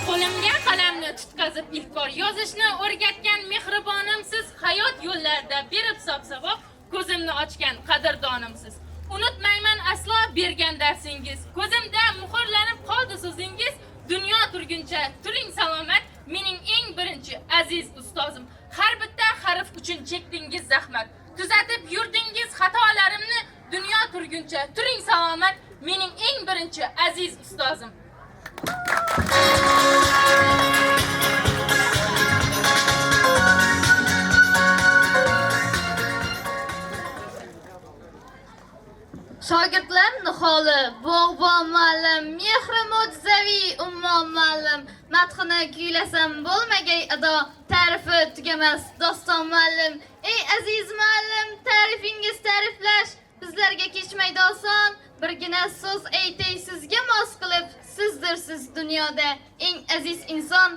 Qo'limga qalamni tutkazib ilk bor yozishni o'rgatgan mehribonimsiz, hayot yo'llarida berib hisob-savob ko'zimni ochgan qadrdonimsiz. Unutmayman aslo bergan darsingiz, ko'zimda muhrlanib qoldi so'zingiz. Dunyo turguncha turing salomat, mening eng birinchi aziz ustozim. Har bitta harf uchun chekdingiz zahmat, tuzatib yurdingiz xatolarimni. Dunyo turguncha turing salomat, mening eng birinchi aziz ustozim. bog'bon muallim, mehri mo'jizaviy ummon muallim, madhini kuylasam bo'lmagay ado, ta'rifi tugamas doston muallim. Ey aziz muallim, ta'rifingiz ta'riflash bizlarga kechmaydi oson. Birgina so'z aytay sizga mos qilib, sizdirsiz dunyoda eng aziz inson.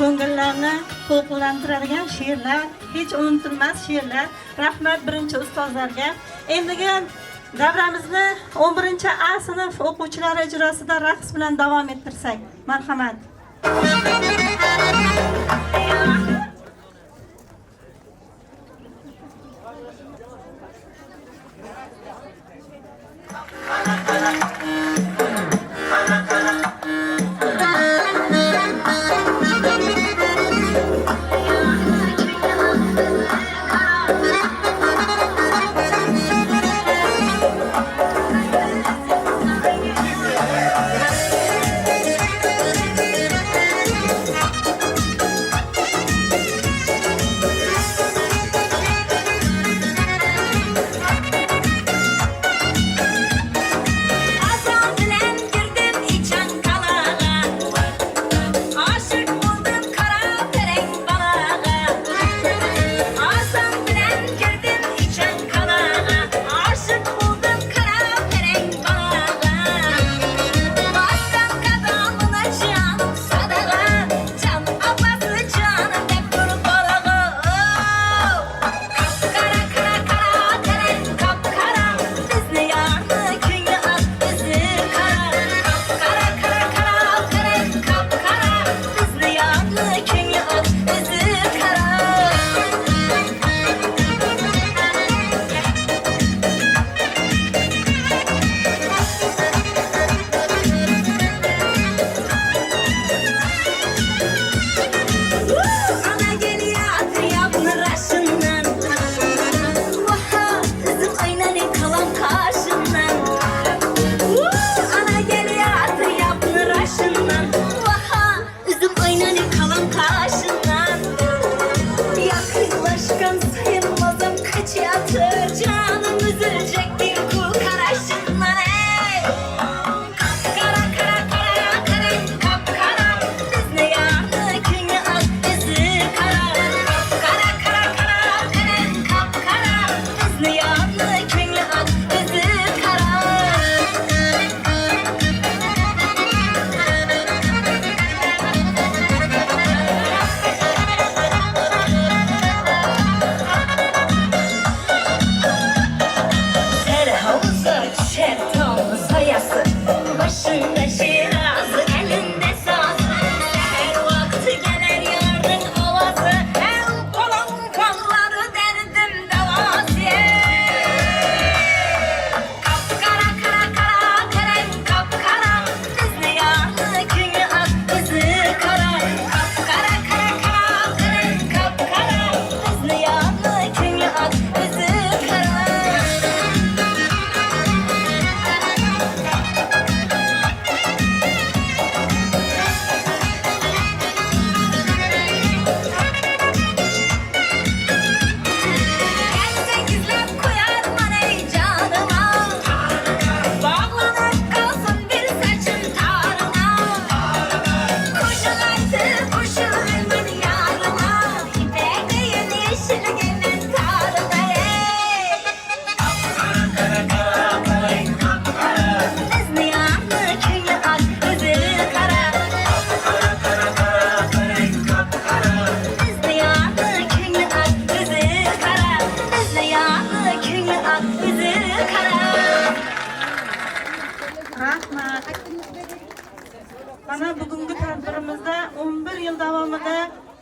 Ko'ngillarni to'lqinlantiradigan she'rlar, hech unutilmas she'rlar. Rahmat birinchi ustozlarga. Endigi davramizni 11A sinf o'quvchilari ijrosida raqs bilan davom ettirsak. Marhamat.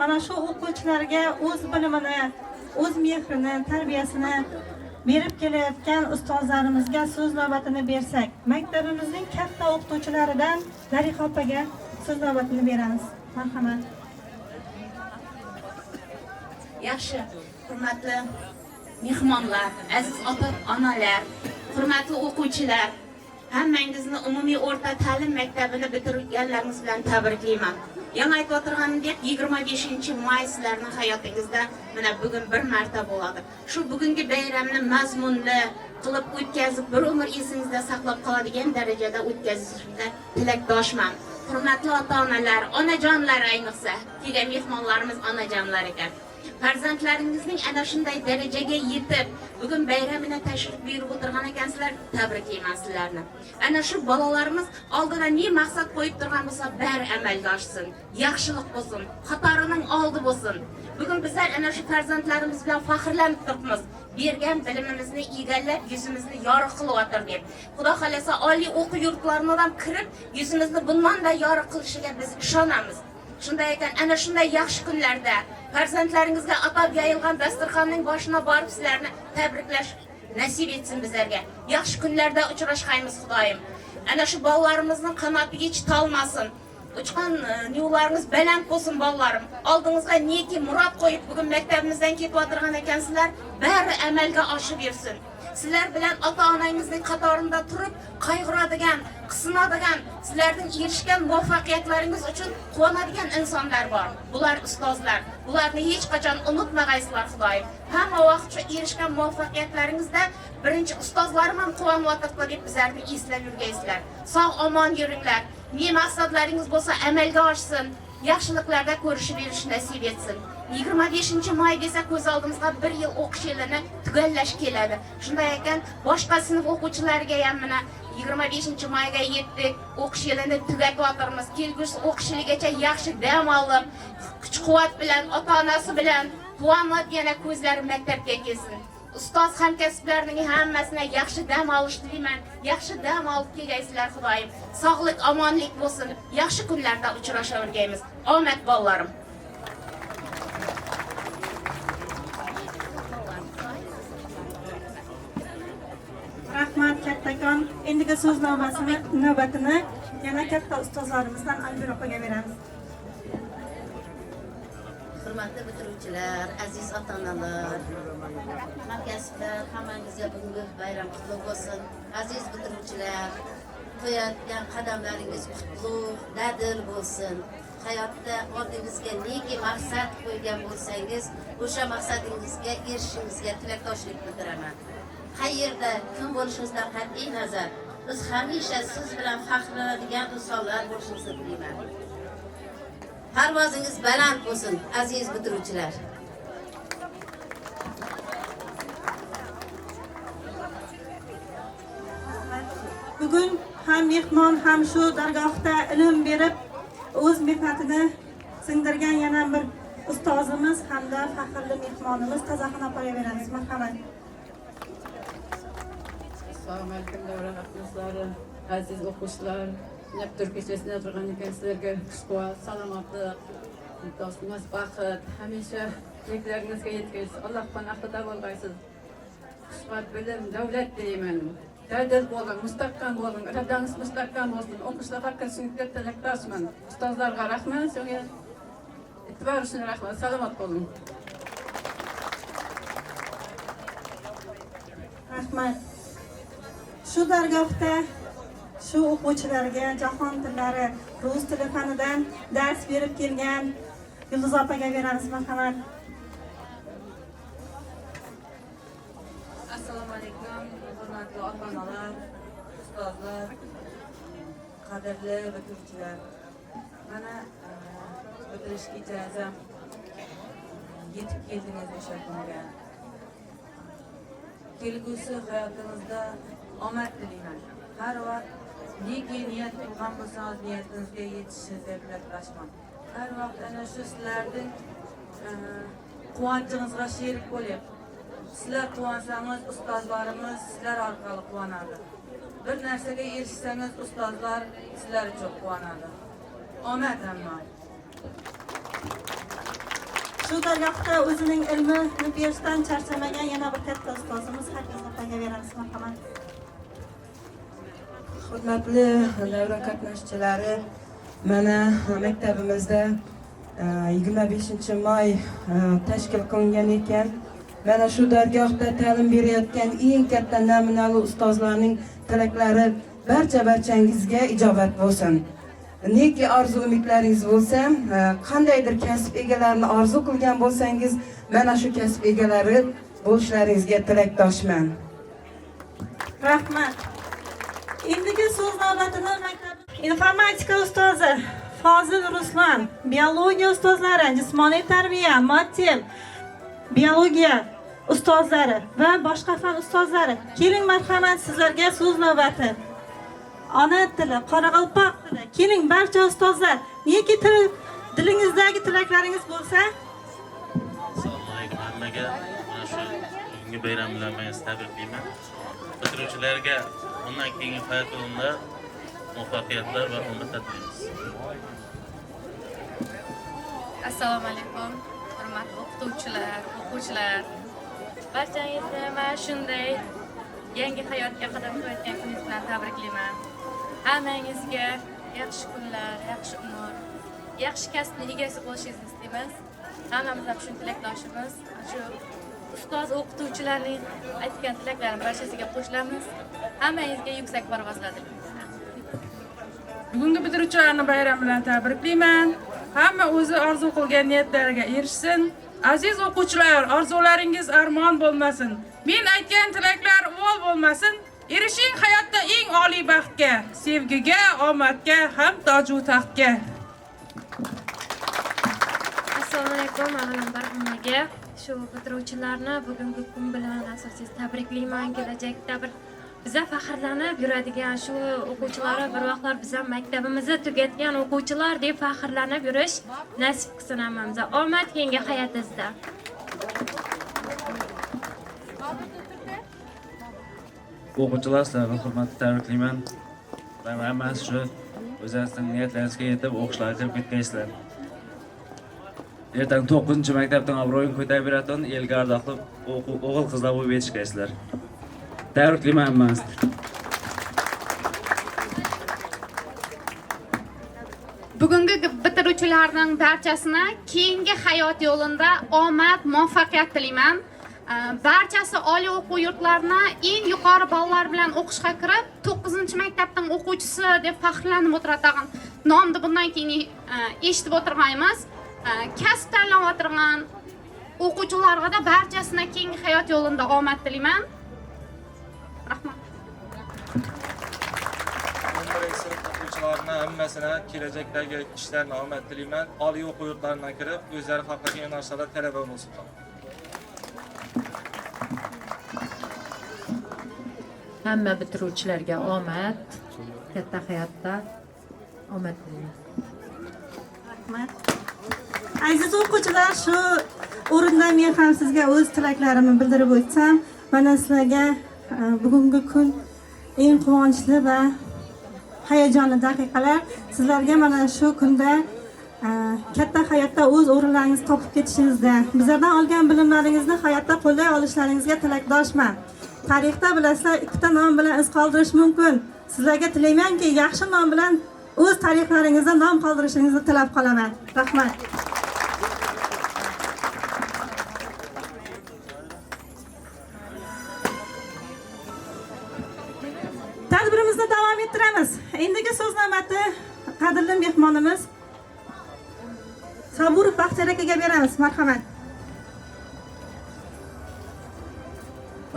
mana shu o'quvchilarga o'z bilimini, o'z mehrini, tarbiyasini berib kelayotgan ustozlarimizga so'z navbatini bersak, maktabimizning katta o'qituvchilaridan Zarixa opaga so'z navbatini beramiz. Marhamat. Yaxshi, hurmatli mehmonlar, aziz ota-onalar, hurmatli o'quvchilar, Hammangizni umumiy o'rta ta'lim maktabini bitirganlarimiz bilan tabriklayman. Yana aytib o'tirganimdek 25-may sizlarning hayotingizda mana bugun bir marta bo'ladi. Shu bugungi bayramni mazmunli qilib o'tkazib, bir umr esingizda saqlab qoladigan darajada o'tkazishga tilakdoshman. Hurmatli ota-onalar, onajonlar ayniqsa, kelgan mehmonlarimiz onajonlar ekan. Farzandlaringizning ana shunday darajaga yetib, bugun bayramini tashrif buyurib o'tirgan ekansizlar, tabriklayman sizlarni. Ana shu bolalarimiz oldida ne maqsad qo'yib turgan bo'lsa, bari amalga oshsin, yaxshilik bo'lsin, xatarining oldi bo'lsin. Bugun bizlar ana shu farzandlarimiz bilan faxrlanib turibmiz. Bergan bilimimizni egallab, yuzimizni yorug' qilyaptir deb. Xudo xolasa oliy o'quv yurtlarini ham kirib, yuzimizni bundan-da yorug' qilishiga biz ishonamiz. Shunday ekan, ana shunday yaxshi kunlarda farzandlaringizga atab yayilgan dasturxonning boshina borib sizlarni tabriklash nasib etsin bizlarga. Yaxshi kunlarda uchrashaymiz Xudoyim. Ana shu bolalarimizni qanotiga hech talmasin. Uçkan niyularınız baland bo'lsin bolalarim. Oldingizga neki murod qo'yib bugun maktabimizdan ketib o'tirgan ekansizlar, bari amalga oshib bersin. Sizlar bilan ota-onangizning qatorida turib, qayg'uradigan, qisinadigan, sizlarning erishgan muvaffaqiyatlaringiz uchun quvonadigan insonlar bor. Bular ustozlar. Bularni hech qachon unutmag'aysizlar Xudoyim. Hamma vaqt shu erishgan muvaffaqiyatlaringizda birinchi ustozlarim ham quvonyapti deb bizlarni eslab yurgaysizlar. Sog' omon yuringlar. Ne maqsadlaringiz bo'lsa amalga oshsin, yaxshiliklarda ko'rishib berish nasib etsin. 25-may desa ko'z oldimizga 1 yil o'qish yilini tugallash keladi. Shunday ekan, boshqa sinf o'quvchilariga ham mana 25-mayga yetdik, o'qish yilini tugatib o'tirmiz. Kelgusi o'qish yiligacha yaxshi dam olib, kuch-quvvat bilan, ota-onasi bilan quvonib yana ko'zlari maktabga kelsin. Ustoz hamkasblarning hammasine yaxshi dam olish tilayman. Yaxshi dam olib kelgaysizlar Xudoyim. Sog'lik, omonlik bo'lsin. Yaxshi kunlarda uchrashavergaymiz. Omad bolalarim. Rahmat kattakon. Endigi so'z navbatini yana katta ustozlarimizdan Almira opaga beramiz. Hurmatli bitiruvchilar, aziz ota-onalar, hamkasblar, hammangizga bugungi bayram qutlug' bo'lsin. Aziz bitiruvchilar, qo'yayotgan qadamlaringiz qutlug', dadil bo'lsin. Hayotda oldingizga neki maqsad qo'ygan bo'lsangiz, o'sha maqsadingizga erishishingizga tilakdoshlik bildiraman. Qayerda kim bo'lishingizdan qat'iy nazar, biz hamisha siz bilan faxrlanadigan insonlar bo'lishimizni tilayman. Parvozingiz baland bo'lsin, aziz bitiruvchilar. Bugun ham mehmon ham shu dargohda ilm berib, o'z mehnatini singdirgan yana bir ustozimiz hamda faxrli mehmonimiz Tazaxon opaga beramiz. Marhamat. Assalomu alaykum davra rahmatlari, aziz o'quvchilar, Neptur kechasida turgan ekansizlarga xushquvvat, salomatlik, dostimiz baxt, hamisha tilaklaringizga yetkazish. Alloh panohida bo'lg'aysiz. Xushquvvat bilim, davlat deyman. Dadil bo'lin, mustahkam bo'lin, irodangiz mustahkam bo'lsin. O'qishlarga kirishingizga tilakdoshman. Ustozlarga rahmat, shunga e'tibor uchun rahmat. Salomat bo'ling. Rahmat. Shu dargohda shu o'quvchilarga jahon tillari, rus tili fanidan dars berib kelgan Yulduz opaga beramiz. Marhamat. Assalomu alaykum, hurmatli ota-onalar, ustozlar, qadrli bitiruvchilar. Mana bitirish kechasida yetib keldingiz o'sha kunga. Kelgusi hayotimizda omad tilayman. Har vaqt neki niyat qilgan bo'lsangiz, niyatingizga yetishingizni tilakdoshman. Har vaqt ana shu sizlarning quvonchingizga sherik bo'lib, sizlar quvonsangiz, ustozlarimiz sizlar orqali quvonadi. Bir narsaga erishsangiz, ustozlar sizlar uchun quvonadi. Omad hamma. Shu dargohda o'zining ilmini berishdan charchamagan yana bir katta ustozimiz Hafiz opaga beramiz. Marhamat. Hurmatli davra qatnashchilari, mana maktabimizda 25-may tashkil qilingan ekan. Mana shu dargohda ta'lim berayotgan eng katta namunali ustozlarning tilaklari barchangizga ijobat bo'lsin. Neki orzu umidlaringiz bo'lsa, qandaydir kasb egalarini orzu qilgan bo'lsangiz, mana shu kasb egalari bo'lishlaringizga tilakdoshman. Rahmat. Endigi so'z navbatini maktab informatika ustozi Fozil Ruslan, biologiya ustozlari, jismoniy tarbiya, matematika, biologiya ustozlari va boshqa fan ustozlari. Keling, marhamat, sizlarga so'z navbati. Ona tili, Qoraqalpoq tili. Keling, barcha ustozlar, neki dilingizdagi tilaklaringiz bo'lsa, Assalomu alaykum hammaga. Mana shu bugungi bayram bilan men tabriklayman. Bitiruvchilarga undan keyingi hayot yo'lida muvaffaqiyatlar va umid tilaymiz. Assalomu alaykum, hurmatli o'qituvchilar, o'quvchilar. Barchangizni mana shunday yangi hayotga qadam qo'yayotgan kuningiz bilan tabriklayman. Hammangizga yaxshi kunlar, yaxshi umr, yaxshi kasbning egasi bo'lishingizni istaymiz. Hammamiz ham shuni tilakdoshimiz. Shu ustoz o'qituvchilarning aytgan tilaklarini barchasiga qo'shilamiz. Hammangizga yuksak parvozlar tilaymiz. Bugungi bitiruvchilarni bayram bilan tabriklayman. Hamma o'zi orzu qilgan niyatlariga erishsin. Aziz o'quvchilar, orzularingiz armon bo'lmasin. Men aytgan tilaklar uvol bo'lmasin. Erishing hayotda eng oliy baxtga, sevgiga, omadga, ham toju taxtga. Assalomu alaykum avvalambor hammaga. Shu bitiruvchilarni bugungi kun bilan asossiz tabriklayman. Kelajakda bir biza faxrlanib yuradigan shu o'quvchilar bir vaqtlar bizam maktabimizni tugatgan o'quvchilar deb faxrlanib yurish nasib qilsin hammamizga. Omad keyingi hayotingizda. O'quvchilar, sizlarni hurmatli tabriklayman. Va hammasi shu o'zingizning niyatlaringizga yetib o'qishlarga kirib ketgaysizlar. Ertaga 9-maktabdan obro'ying ko'tarib elga ardoqli o'g'il qizlar bo'lib yetishgaysizlar. Tabriklayman hammamizni. Bugungi bitiruvchilarning barchasini keyingi hayot yo'lida omad, muvaffaqiyat tilayman. Barchasi oliy o'quv yurtlarini eng yuqori ballar bilan o'qishga kirib, 9-maktabning o'quvchisi deb faxrlanib o'tiradigan nomni bundan keyin eshitib o'tirganmiz. Kasb tanlab o'tirgan o'quvchilarga da barchasini keyingi hayot yo'lida omad tilayman. Rahmat. O'quvchilarni hammasini kelajakdagi ishlarni omad tilayman. Oliy o'quv yurtlaridan kirib, o'zlari xohlagan yo'nalishlarda talaba bo'lsinlar. Hamma bitiruvchilarga omad, katta hayotda omad tilayman. rahmat. Aziz o'quvchilar, shu o'rindan men ham sizga o'z tilaklarimni bildirib o'tsam, mana sizlarga bugungi kun eng quvonchli va hayajonli daqiqalar. Sizlarga mana shu kunda katta hayotda o'z o'rinlaringizni topib ketishingizda, bizlardan olgan bilimlaringizni hayotda qo'llay olishlaringizga tilakdoshman. Tarixda bilasizlar, ikkita nom bilan iz qoldirish mumkin. Sizlarga tilaymanki, yaxshi nom bilan o'z tarixlaringizda nom qoldirishingizni tilab qolaman. Rahmat. Tadbirimizni davom ettiramiz. Endigi so'z navbati qadrli mehmonimiz Saburov Baxtiyor akaga beramiz. Marhamat.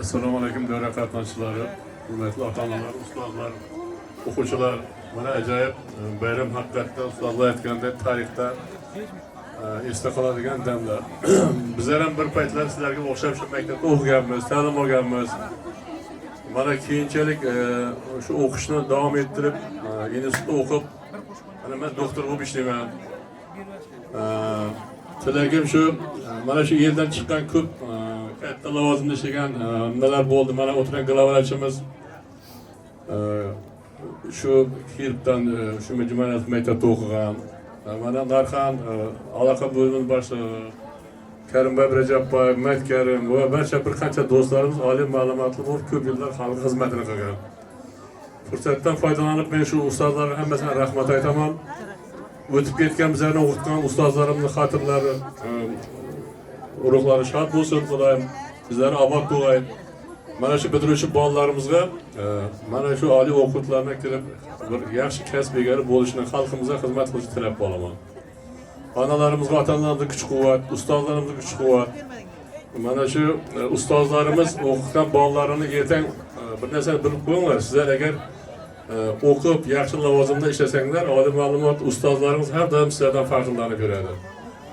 Assalomu alaykum davra qatnashchilari, hurmatli ota-onalar, ustozlar, o'quvchilar. Mana ajoyib bayram haqiqatda ustozlar aytgandek tarixda esda qoladigan damlar. Bizlar ham bir paytlar sizlarga o'xshab shu maktabda o'qiganmiz, ta'lim olganmiz. Mana keyinchalik shu o'qishni davom ettirib, institutda o'qib, mana men doktor bo'lib ishlayman. Tilagim shu, mana shu yerdan chiqqan ko'p katta lavozimda ishlagan nimalar bo'ldi. Mana o'tirgan glavalarchimiz shu Kirbdan shu majmuat maktabda o'qigan. Mana Narxon aloqa bo'limi boshlig'i Karimboy Rajabboyev, Matkarim va barcha bir qancha do'stlarimiz oliy ma'lumotli bo'lib ko'p yillar xalq xizmatini qilgan. Fursatdan foydalanib men shu ustozlarga hammasiga rahmat aytaman. O'tib ketgan bizlarni o'qitgan ustozlarimning xotirlari, ruhlari shod bo'lsin, Xudoyim bizlarni obod qilg'ay. mana shu bitiruvchi bolalarimizga mana shu oliy o'quvlarga kirib bir yaxshi kasb egari bo'lishini xalqimizga xizmat qilishni tilab qolaman. Onalarimizga, ota-onalarimizga kuch-quvvat, ustozlarimizga kuch-quvvat. Mana shu ustozlarimiz o'qigan bolalarini ertang bir narsani bilib qo'yinglar. Sizlar agar o'qib, yaxshi lavozimda ishlasanglar, oliy ma'lumot ustozlarimiz har doim sizlardan farqlanib ko'radi.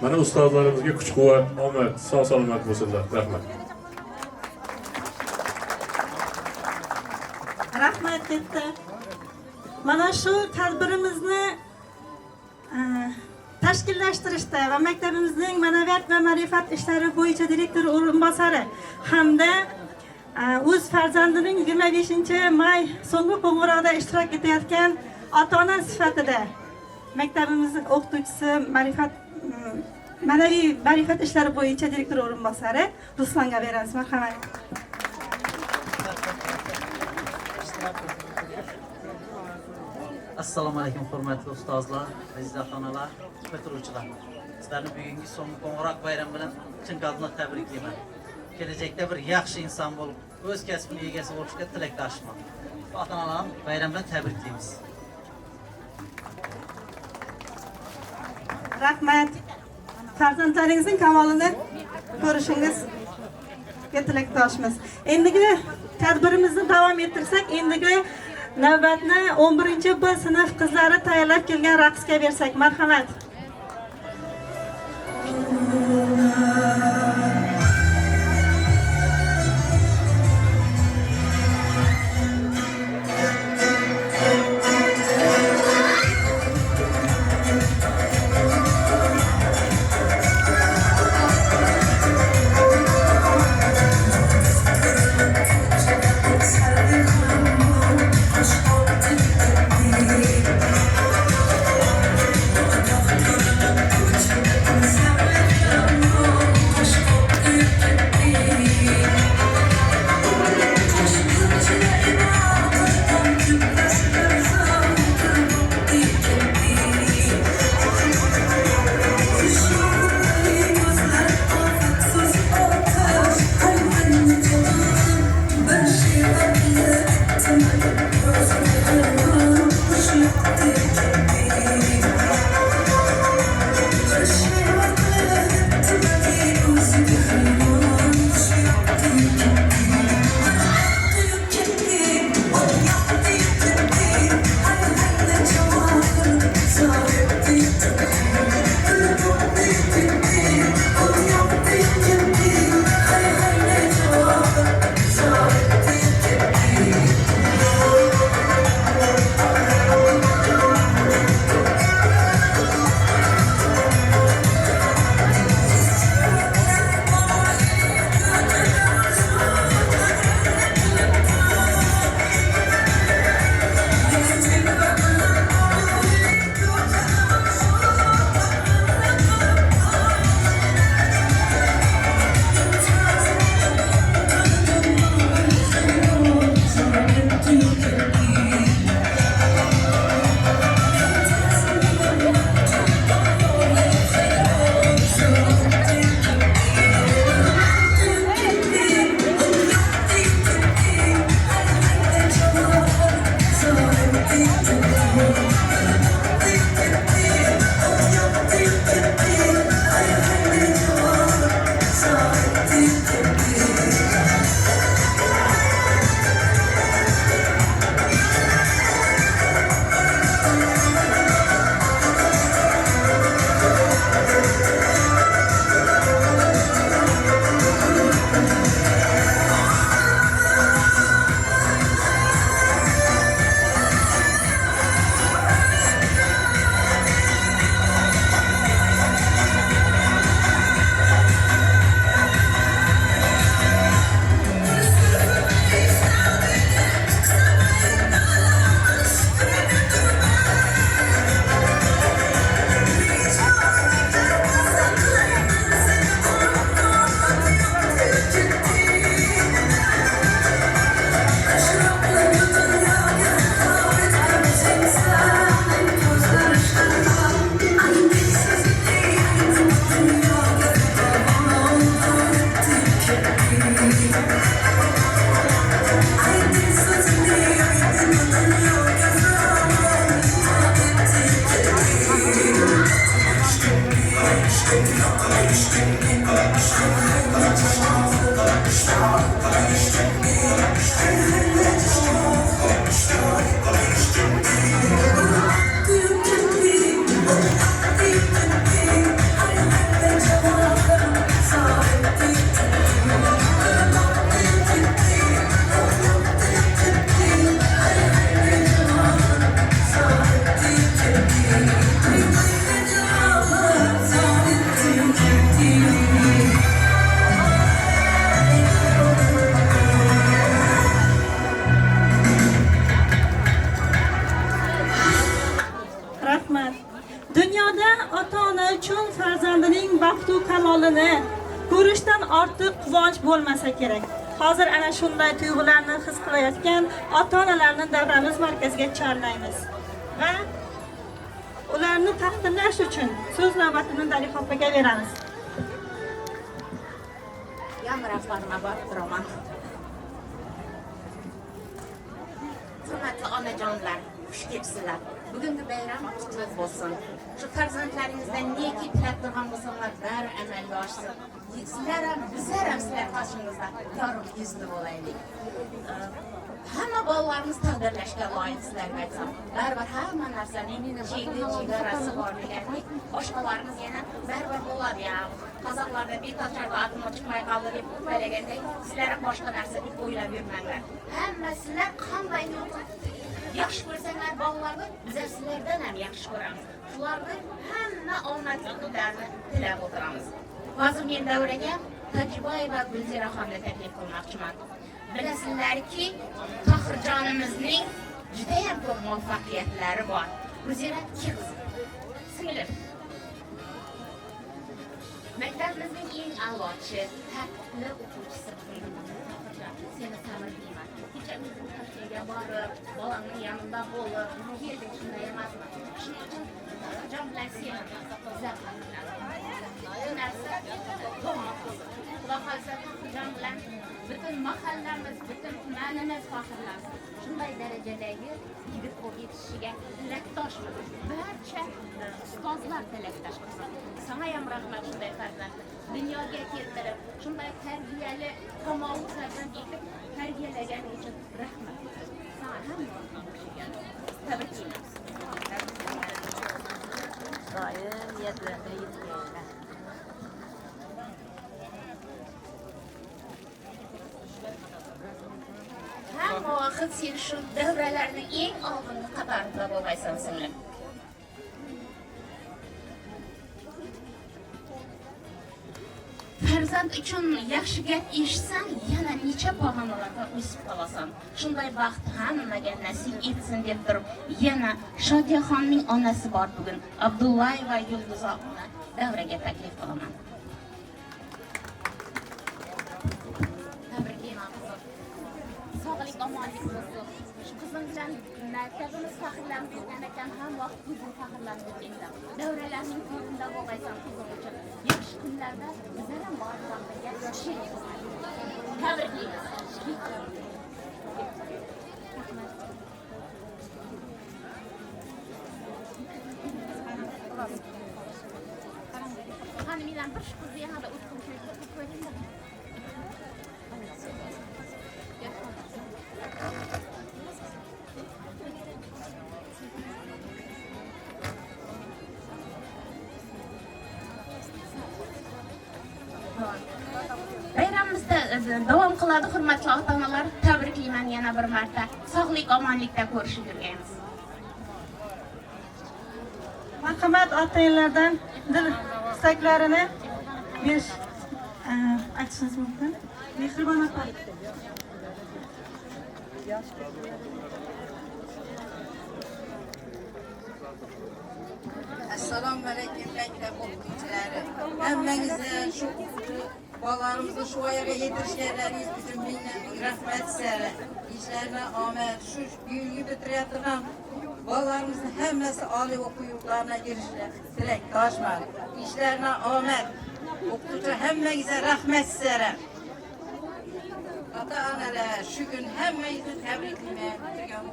Mana ustozlarimizga kuch-quvvat, omad, sog'-salomat bo'lsinlar. Rahmat. Rahmat katta. Mana shu tadbirimizni tashkillashtirishda va maktabimizning ma'naviyat va ma'rifat ishlari bo'yicha direktor o'rinbosari hamda o'z farzandining 25-may so'nggi qo'ng'irog'ida ishtirok etayotgan ota-ona sifatida maktabimizning o'qituvchisi ma'naviy ma'rifat ishlari bo'yicha direktor o'rinbosari Ruslonga beramiz. Marhamat. Assalomu alaykum hurmatli ustozlar, aziz ota-onalar, bitiruvchilar. Sizlarni bugungi so'nggi qo'ng'iroq bayrami bilan chin qalbimdan tabriklayman. Kelajakda bir yaxshi inson bo'lib, o'z kasbining egasi bo'lishga tilakdoshman. Ota-onalarni bayram bilan tabriklaymiz. Rahmat. Farzandlaringizning kamolini ko'rishingizga tilakdoshmiz. Endigi tadbirimizni davom ettirsak, endigi navbatni 11-B sinf qizlari tayyorlab kelgan raqsga bersak. Marhamat. Ko'rishdan ortiq quvonch bo'lmasa kerak. Hozir ana shunday tuyg'ularni his qilayotgan ota-onalarni davramiz markaziga chorlaymiz va ularni taqdirlash uchun so'z navbatini Dalix opaga beramiz. Yamraqlarima borib turaman. Hurmatli onajonlar, xush kelibsizlar. Bugungi bayram qutlug' bo'lsin. Shu farzandlaringizdan neki tilab turgan bo'lsanglar, bari amalga oshsin. Sizlar ham, bizlar ham sizlar qarshingizda yorug' yuzli bo'laylik. Hamma bolalarimiz taqdirlashga loyiq sizlarga aytsam. Baribir hamma narsaning chegarasi bor degandek, boshqalarimiz yana baribir bo'ladi ya. Qozoqlarda betochlarda atim chiqmay qoldi deb o'ylagandek, sizlar ham boshqa narsa deb o'ylab yurmanglar. Hamma sizlar qanday yaxshi ko'rsanglar bolalarni, bizlar sizlardan ham yaxshi ko'ramiz. Shularni hamma omadliklarini tilab o'tiramiz. Hozir men davraga Tajboyeva Gulziraxonni taklif qilmoqchiman. Bilasizlarki, Tohirjonimizning juda ham ko'p muvaffaqiyatlari bor. Gulzira qiz, singlim. Maktabimizning eng a'lochi, taqdirli o'quvchisi seni ta'minlayman. Kechamizni tashkilga borib, bolamning yanında bo'lib, kelding shunday emasmi? Shuning uchun jon bilan seni zafarlan. Bu narsa bo'lmoqda. Xudo xohlasa jon bilan butun mahallamiz, butun tumanimiz faxrlansin. Shunday darajadagi yigit bo'lib yetishishiga tilakdoshman. Barcha ustozlar tilakdosh qilsin. Sana ham rahmat shunday farzand dunyoga keltirib, shunday tarbiyali tamoyil farzand etib tarbiyalaganing uchun rahmat. Sana ham tabriklayman. Doim yetlarga yetganlar. Hamma vaqt sen shu davralarning eng oldingi qatorida bo'lmaysan singlim. Farzand uchun yaxshi gap eshitsan, yana necha pog'onalarga o'sib qolasan. Shunday baxt hammaga nasib etsin deb turib, yana Shodiyaxonning onasi bor bugun, Abdullayeva Yulduza ona davraga taklif qilaman. Tabriklayman qizim. Sog'lik, omonlik bo'lsin. Shu qizim bilan maktabimiz faxrlanib yurgan ekan, ham vaqt o'zim faxrlanib ketdim. Davralarning to'rida bo'lmaysan qizim uchun. Yaxshi kunlarda bizlar ham bor vaqtga yashaymiz. Tabriklaymiz. Hanımdan bir şu kızı yana da utkum koydum. Bayramimizda davom qiladi hurmatli ota-onalar. Tabriklayman yana bir marta. Sog'lik, omonlikda ko'rishib yurganmiz. Marhamat, ota-onalardan dil istaklarini berish aytishingiz mumkin. Mehribon opa. Assalomu alaykum maktab o'quvchilari. Hammangizni shu bolalarimizni shu yerga yetirishganlaringiz uchun mingdan rahmat sizlarga. Ishlarini omad, shu bugungi bitirayotgan bolalarimizni hammasi oliy o'quv yurtlariga kirishga tilakdoshman. Ishlarini omad. O'qituvchi hammangizga rahmat sizlarga. Ota-onalar, shu kun hammangizni tabriklayman. Bitirgan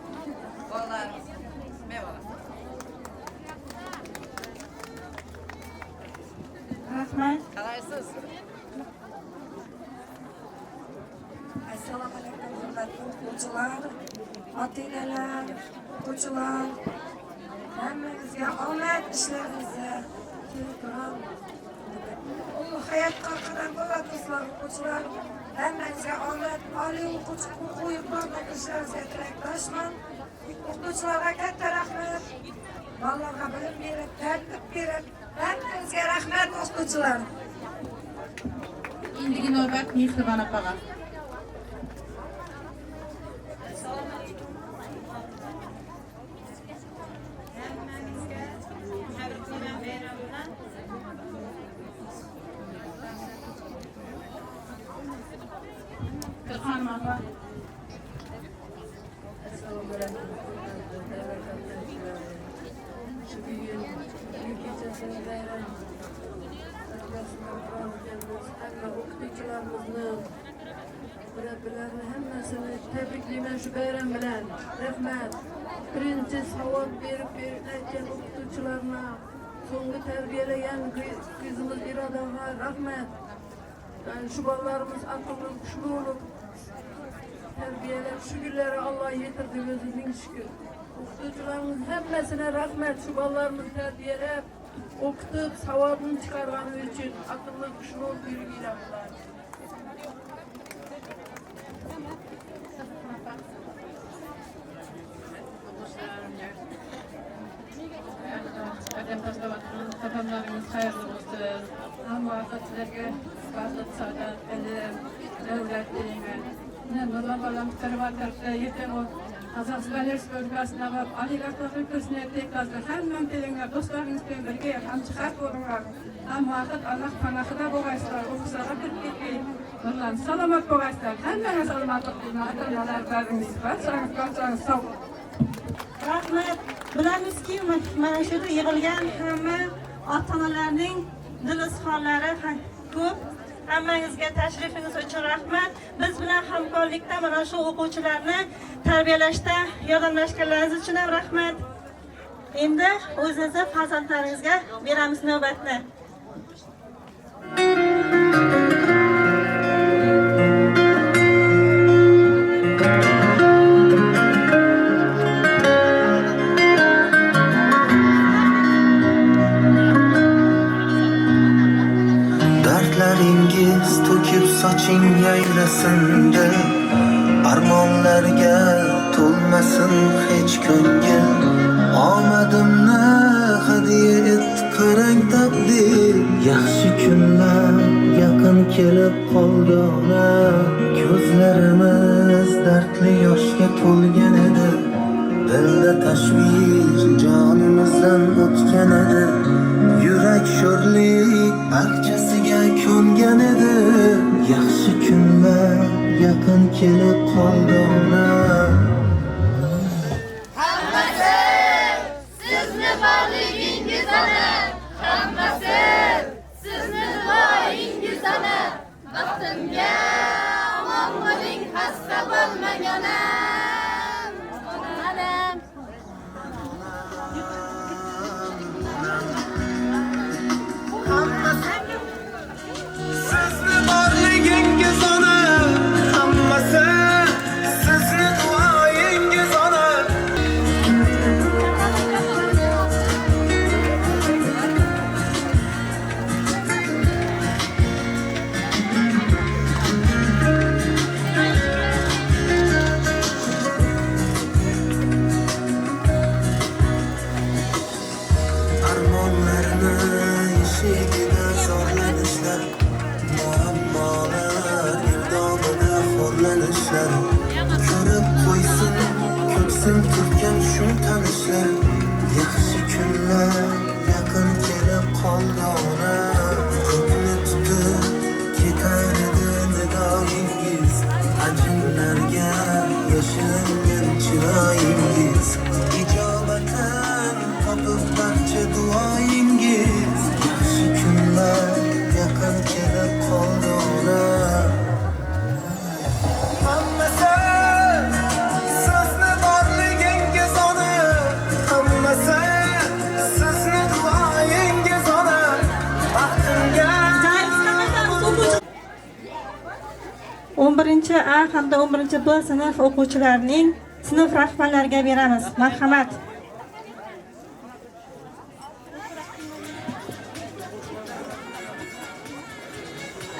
bolalarimiz. Merhaba. Rahmat. Qalaysiz? Assalomu alaykum hurmatli o'quvchilar, ota-onalar, o'quvchilar. Hammangizga omad ishlaringizda kelib hayotga qadam bo'lasizlar o'quvchilar. Hammangizga omad, oliy o'quv yurtlarida ishlaringizga tilakdoshman. O'quvchilarga katta rahmat. Bolalarga bilim berib, tartib berib, hammangizga rahmat o'quvchilar. Endigi navbat Mehribon opaga. xanım apa. Assalomu alaykum. Shu bugun kechasini bayram. Hamma o'qituvchilarimizni, murabbiylarni hammasini tabriklayman shu bayram bilan. Rahmat. Birinchi savol berib aytgan o'qituvchilarga, so'nggi tarbiyalagan qizimiz Irodaga rahmat. Shu bolalarimiz aqlli, kuchli bo'lib tarbiyalab, shu kunlari Alloh yetirdi, o'zi ming shukr. O'qituvchilarimiz hammasine rahmat, shu bolalarimizni tarbiyalab, o'qitib, savobini chiqargani uchun aqlli, kuchli bo'lib yurginglar. Qadam tashlavatgan qadamlarimiz xayrli bo'lsin. Hamma vaqtlarga baxt, saodat, ilm, davlat tilayman. Nurlar bilan tarbiyalarga yetem ol. Qozog'iston Respublikasida va oligarxlar kursini teklashda hamma tilinglar do'stlaringiz bilan birga hamjihat bo'linglar. Hamma vaqt Alloh panohida bo'lasizlar. O'qishlarga kirib ketmang. Nurlar salomat bo'lasizlar. Hammaga salomatlik tilayman. Ota-onalarimiz barchangizga sog'. Rahmat. Bilamizki, mana shu yerda yig'ilgan hamma ota-onalarning dil izhorlari ko'p. Hammangizga tashrifingiz uchun rahmat. Biz bilan hamkorlikda mana shu o'quvchilarni tarbiyalashda yordamlashganlaringiz uchun ham rahmat. Endi o'zingizni farzandlaringizga beramiz navbatni. Dardlaringiz to'kib soching yayrasinda, armonlarga to'lmasin hech ko'ngil. Omadimni hadiya et qarang taqdir, yaxshi kunlar yaqin kelib qoldi ona. Ko'zlarimiz dardli yoshga to'lgan edi, dilda tashvish jonimizdan o'tgan edi. Yurak sho'rlik barchasiga ko'ngan edi, yaxshi kunlar yaqin kelib qoldi ona. Hammasi sizni borligingiz ona, hammasi sizni duoyingiz ona. Baxtimga omon bo'ling, xasta bo'lmang onam. Onam. Sizni borligingiz ona, hammasi sizni duoyingiz ona. Armonlarni eshigida zorlanishlar, muammolar girdobida xo'rlanishlar. Ko'rib qo'ysin ko'ksim turgan shu tanishlar, yaxshi kunlar yaqin kelib qoldi ona. Ko'kni tutib ketar edi nidoyingiz, ajinlarga yashiringan chiroyingiz. Ijobatan topib barcha duoyingiz, yaxshi kunlar yaqin kelib qoldi ona. Hammasi sizni borligingiz ona, hammasi sizni duoyingiz ona. Baxtimga 11A hamda 11B sinf o'quvchilarining sinf rahbarlariga beramiz. Marhamat.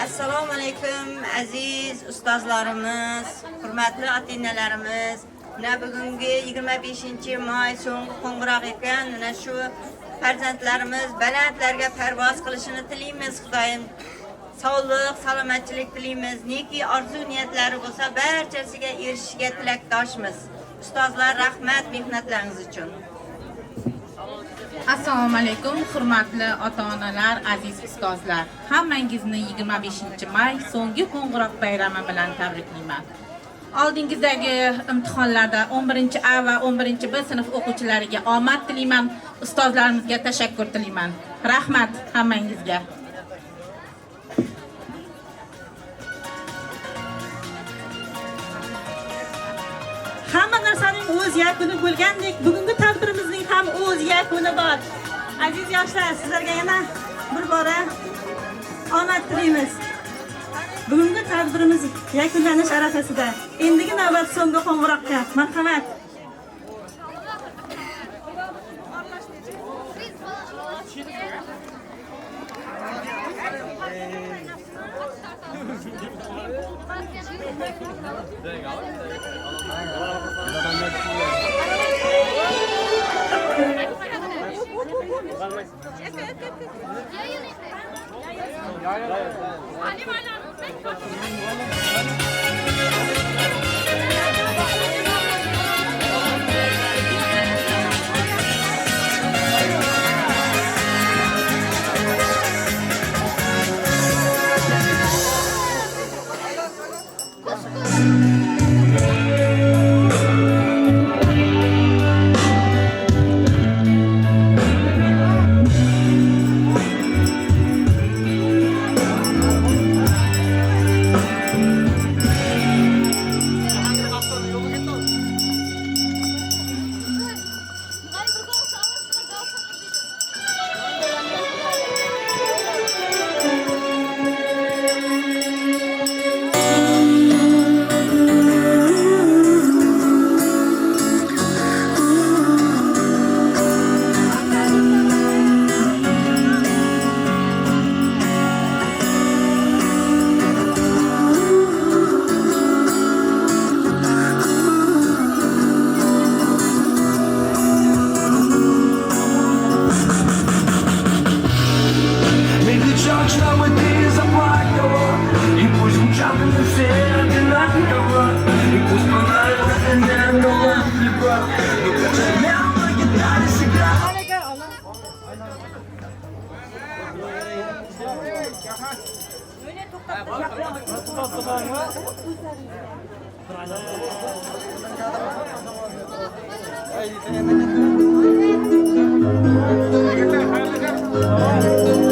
Assalomu alaykum aziz ustozlarimiz, hurmatli ota-onalarimiz. Mana bugungi 25-may so'nggi qo'ng'iroq ekan. Mana shu farzandlarimiz balandlarga parvoz qilishini tilaymiz. Xudoyim sog'lik, salomatchilik tilaymiz. Neki orzu niyatlari bo'lsa barchasiga erishishiga tilakdoshmiz. Ustozlar rahmat mehnatlaringiz uchun. Assalomu alaykum, hurmatli ota-onalar, aziz ustozlar. Hammangizni 25-may so'nggi qo'ng'iroq bayrami bilan tabriklayman. Oldingizdagi imtihonlarda 11A va 11B sinf o'quvchilariga omad tilayman. Ustozlarimizga tashakkur tilayman. Rahmat hammangizga. Hamma narsaning o'z yakuni bo'lgandek, bugungi tadbirimizning ham o'z yakuni bor. Aziz yoshlar, sizlarga yana bir bora omad tilaymiz. Bugungi tadbirimiz yakunlanish arafasida. Endigi navbat so'nggi qo'ng'iroqqa. Marhamat. Haydi,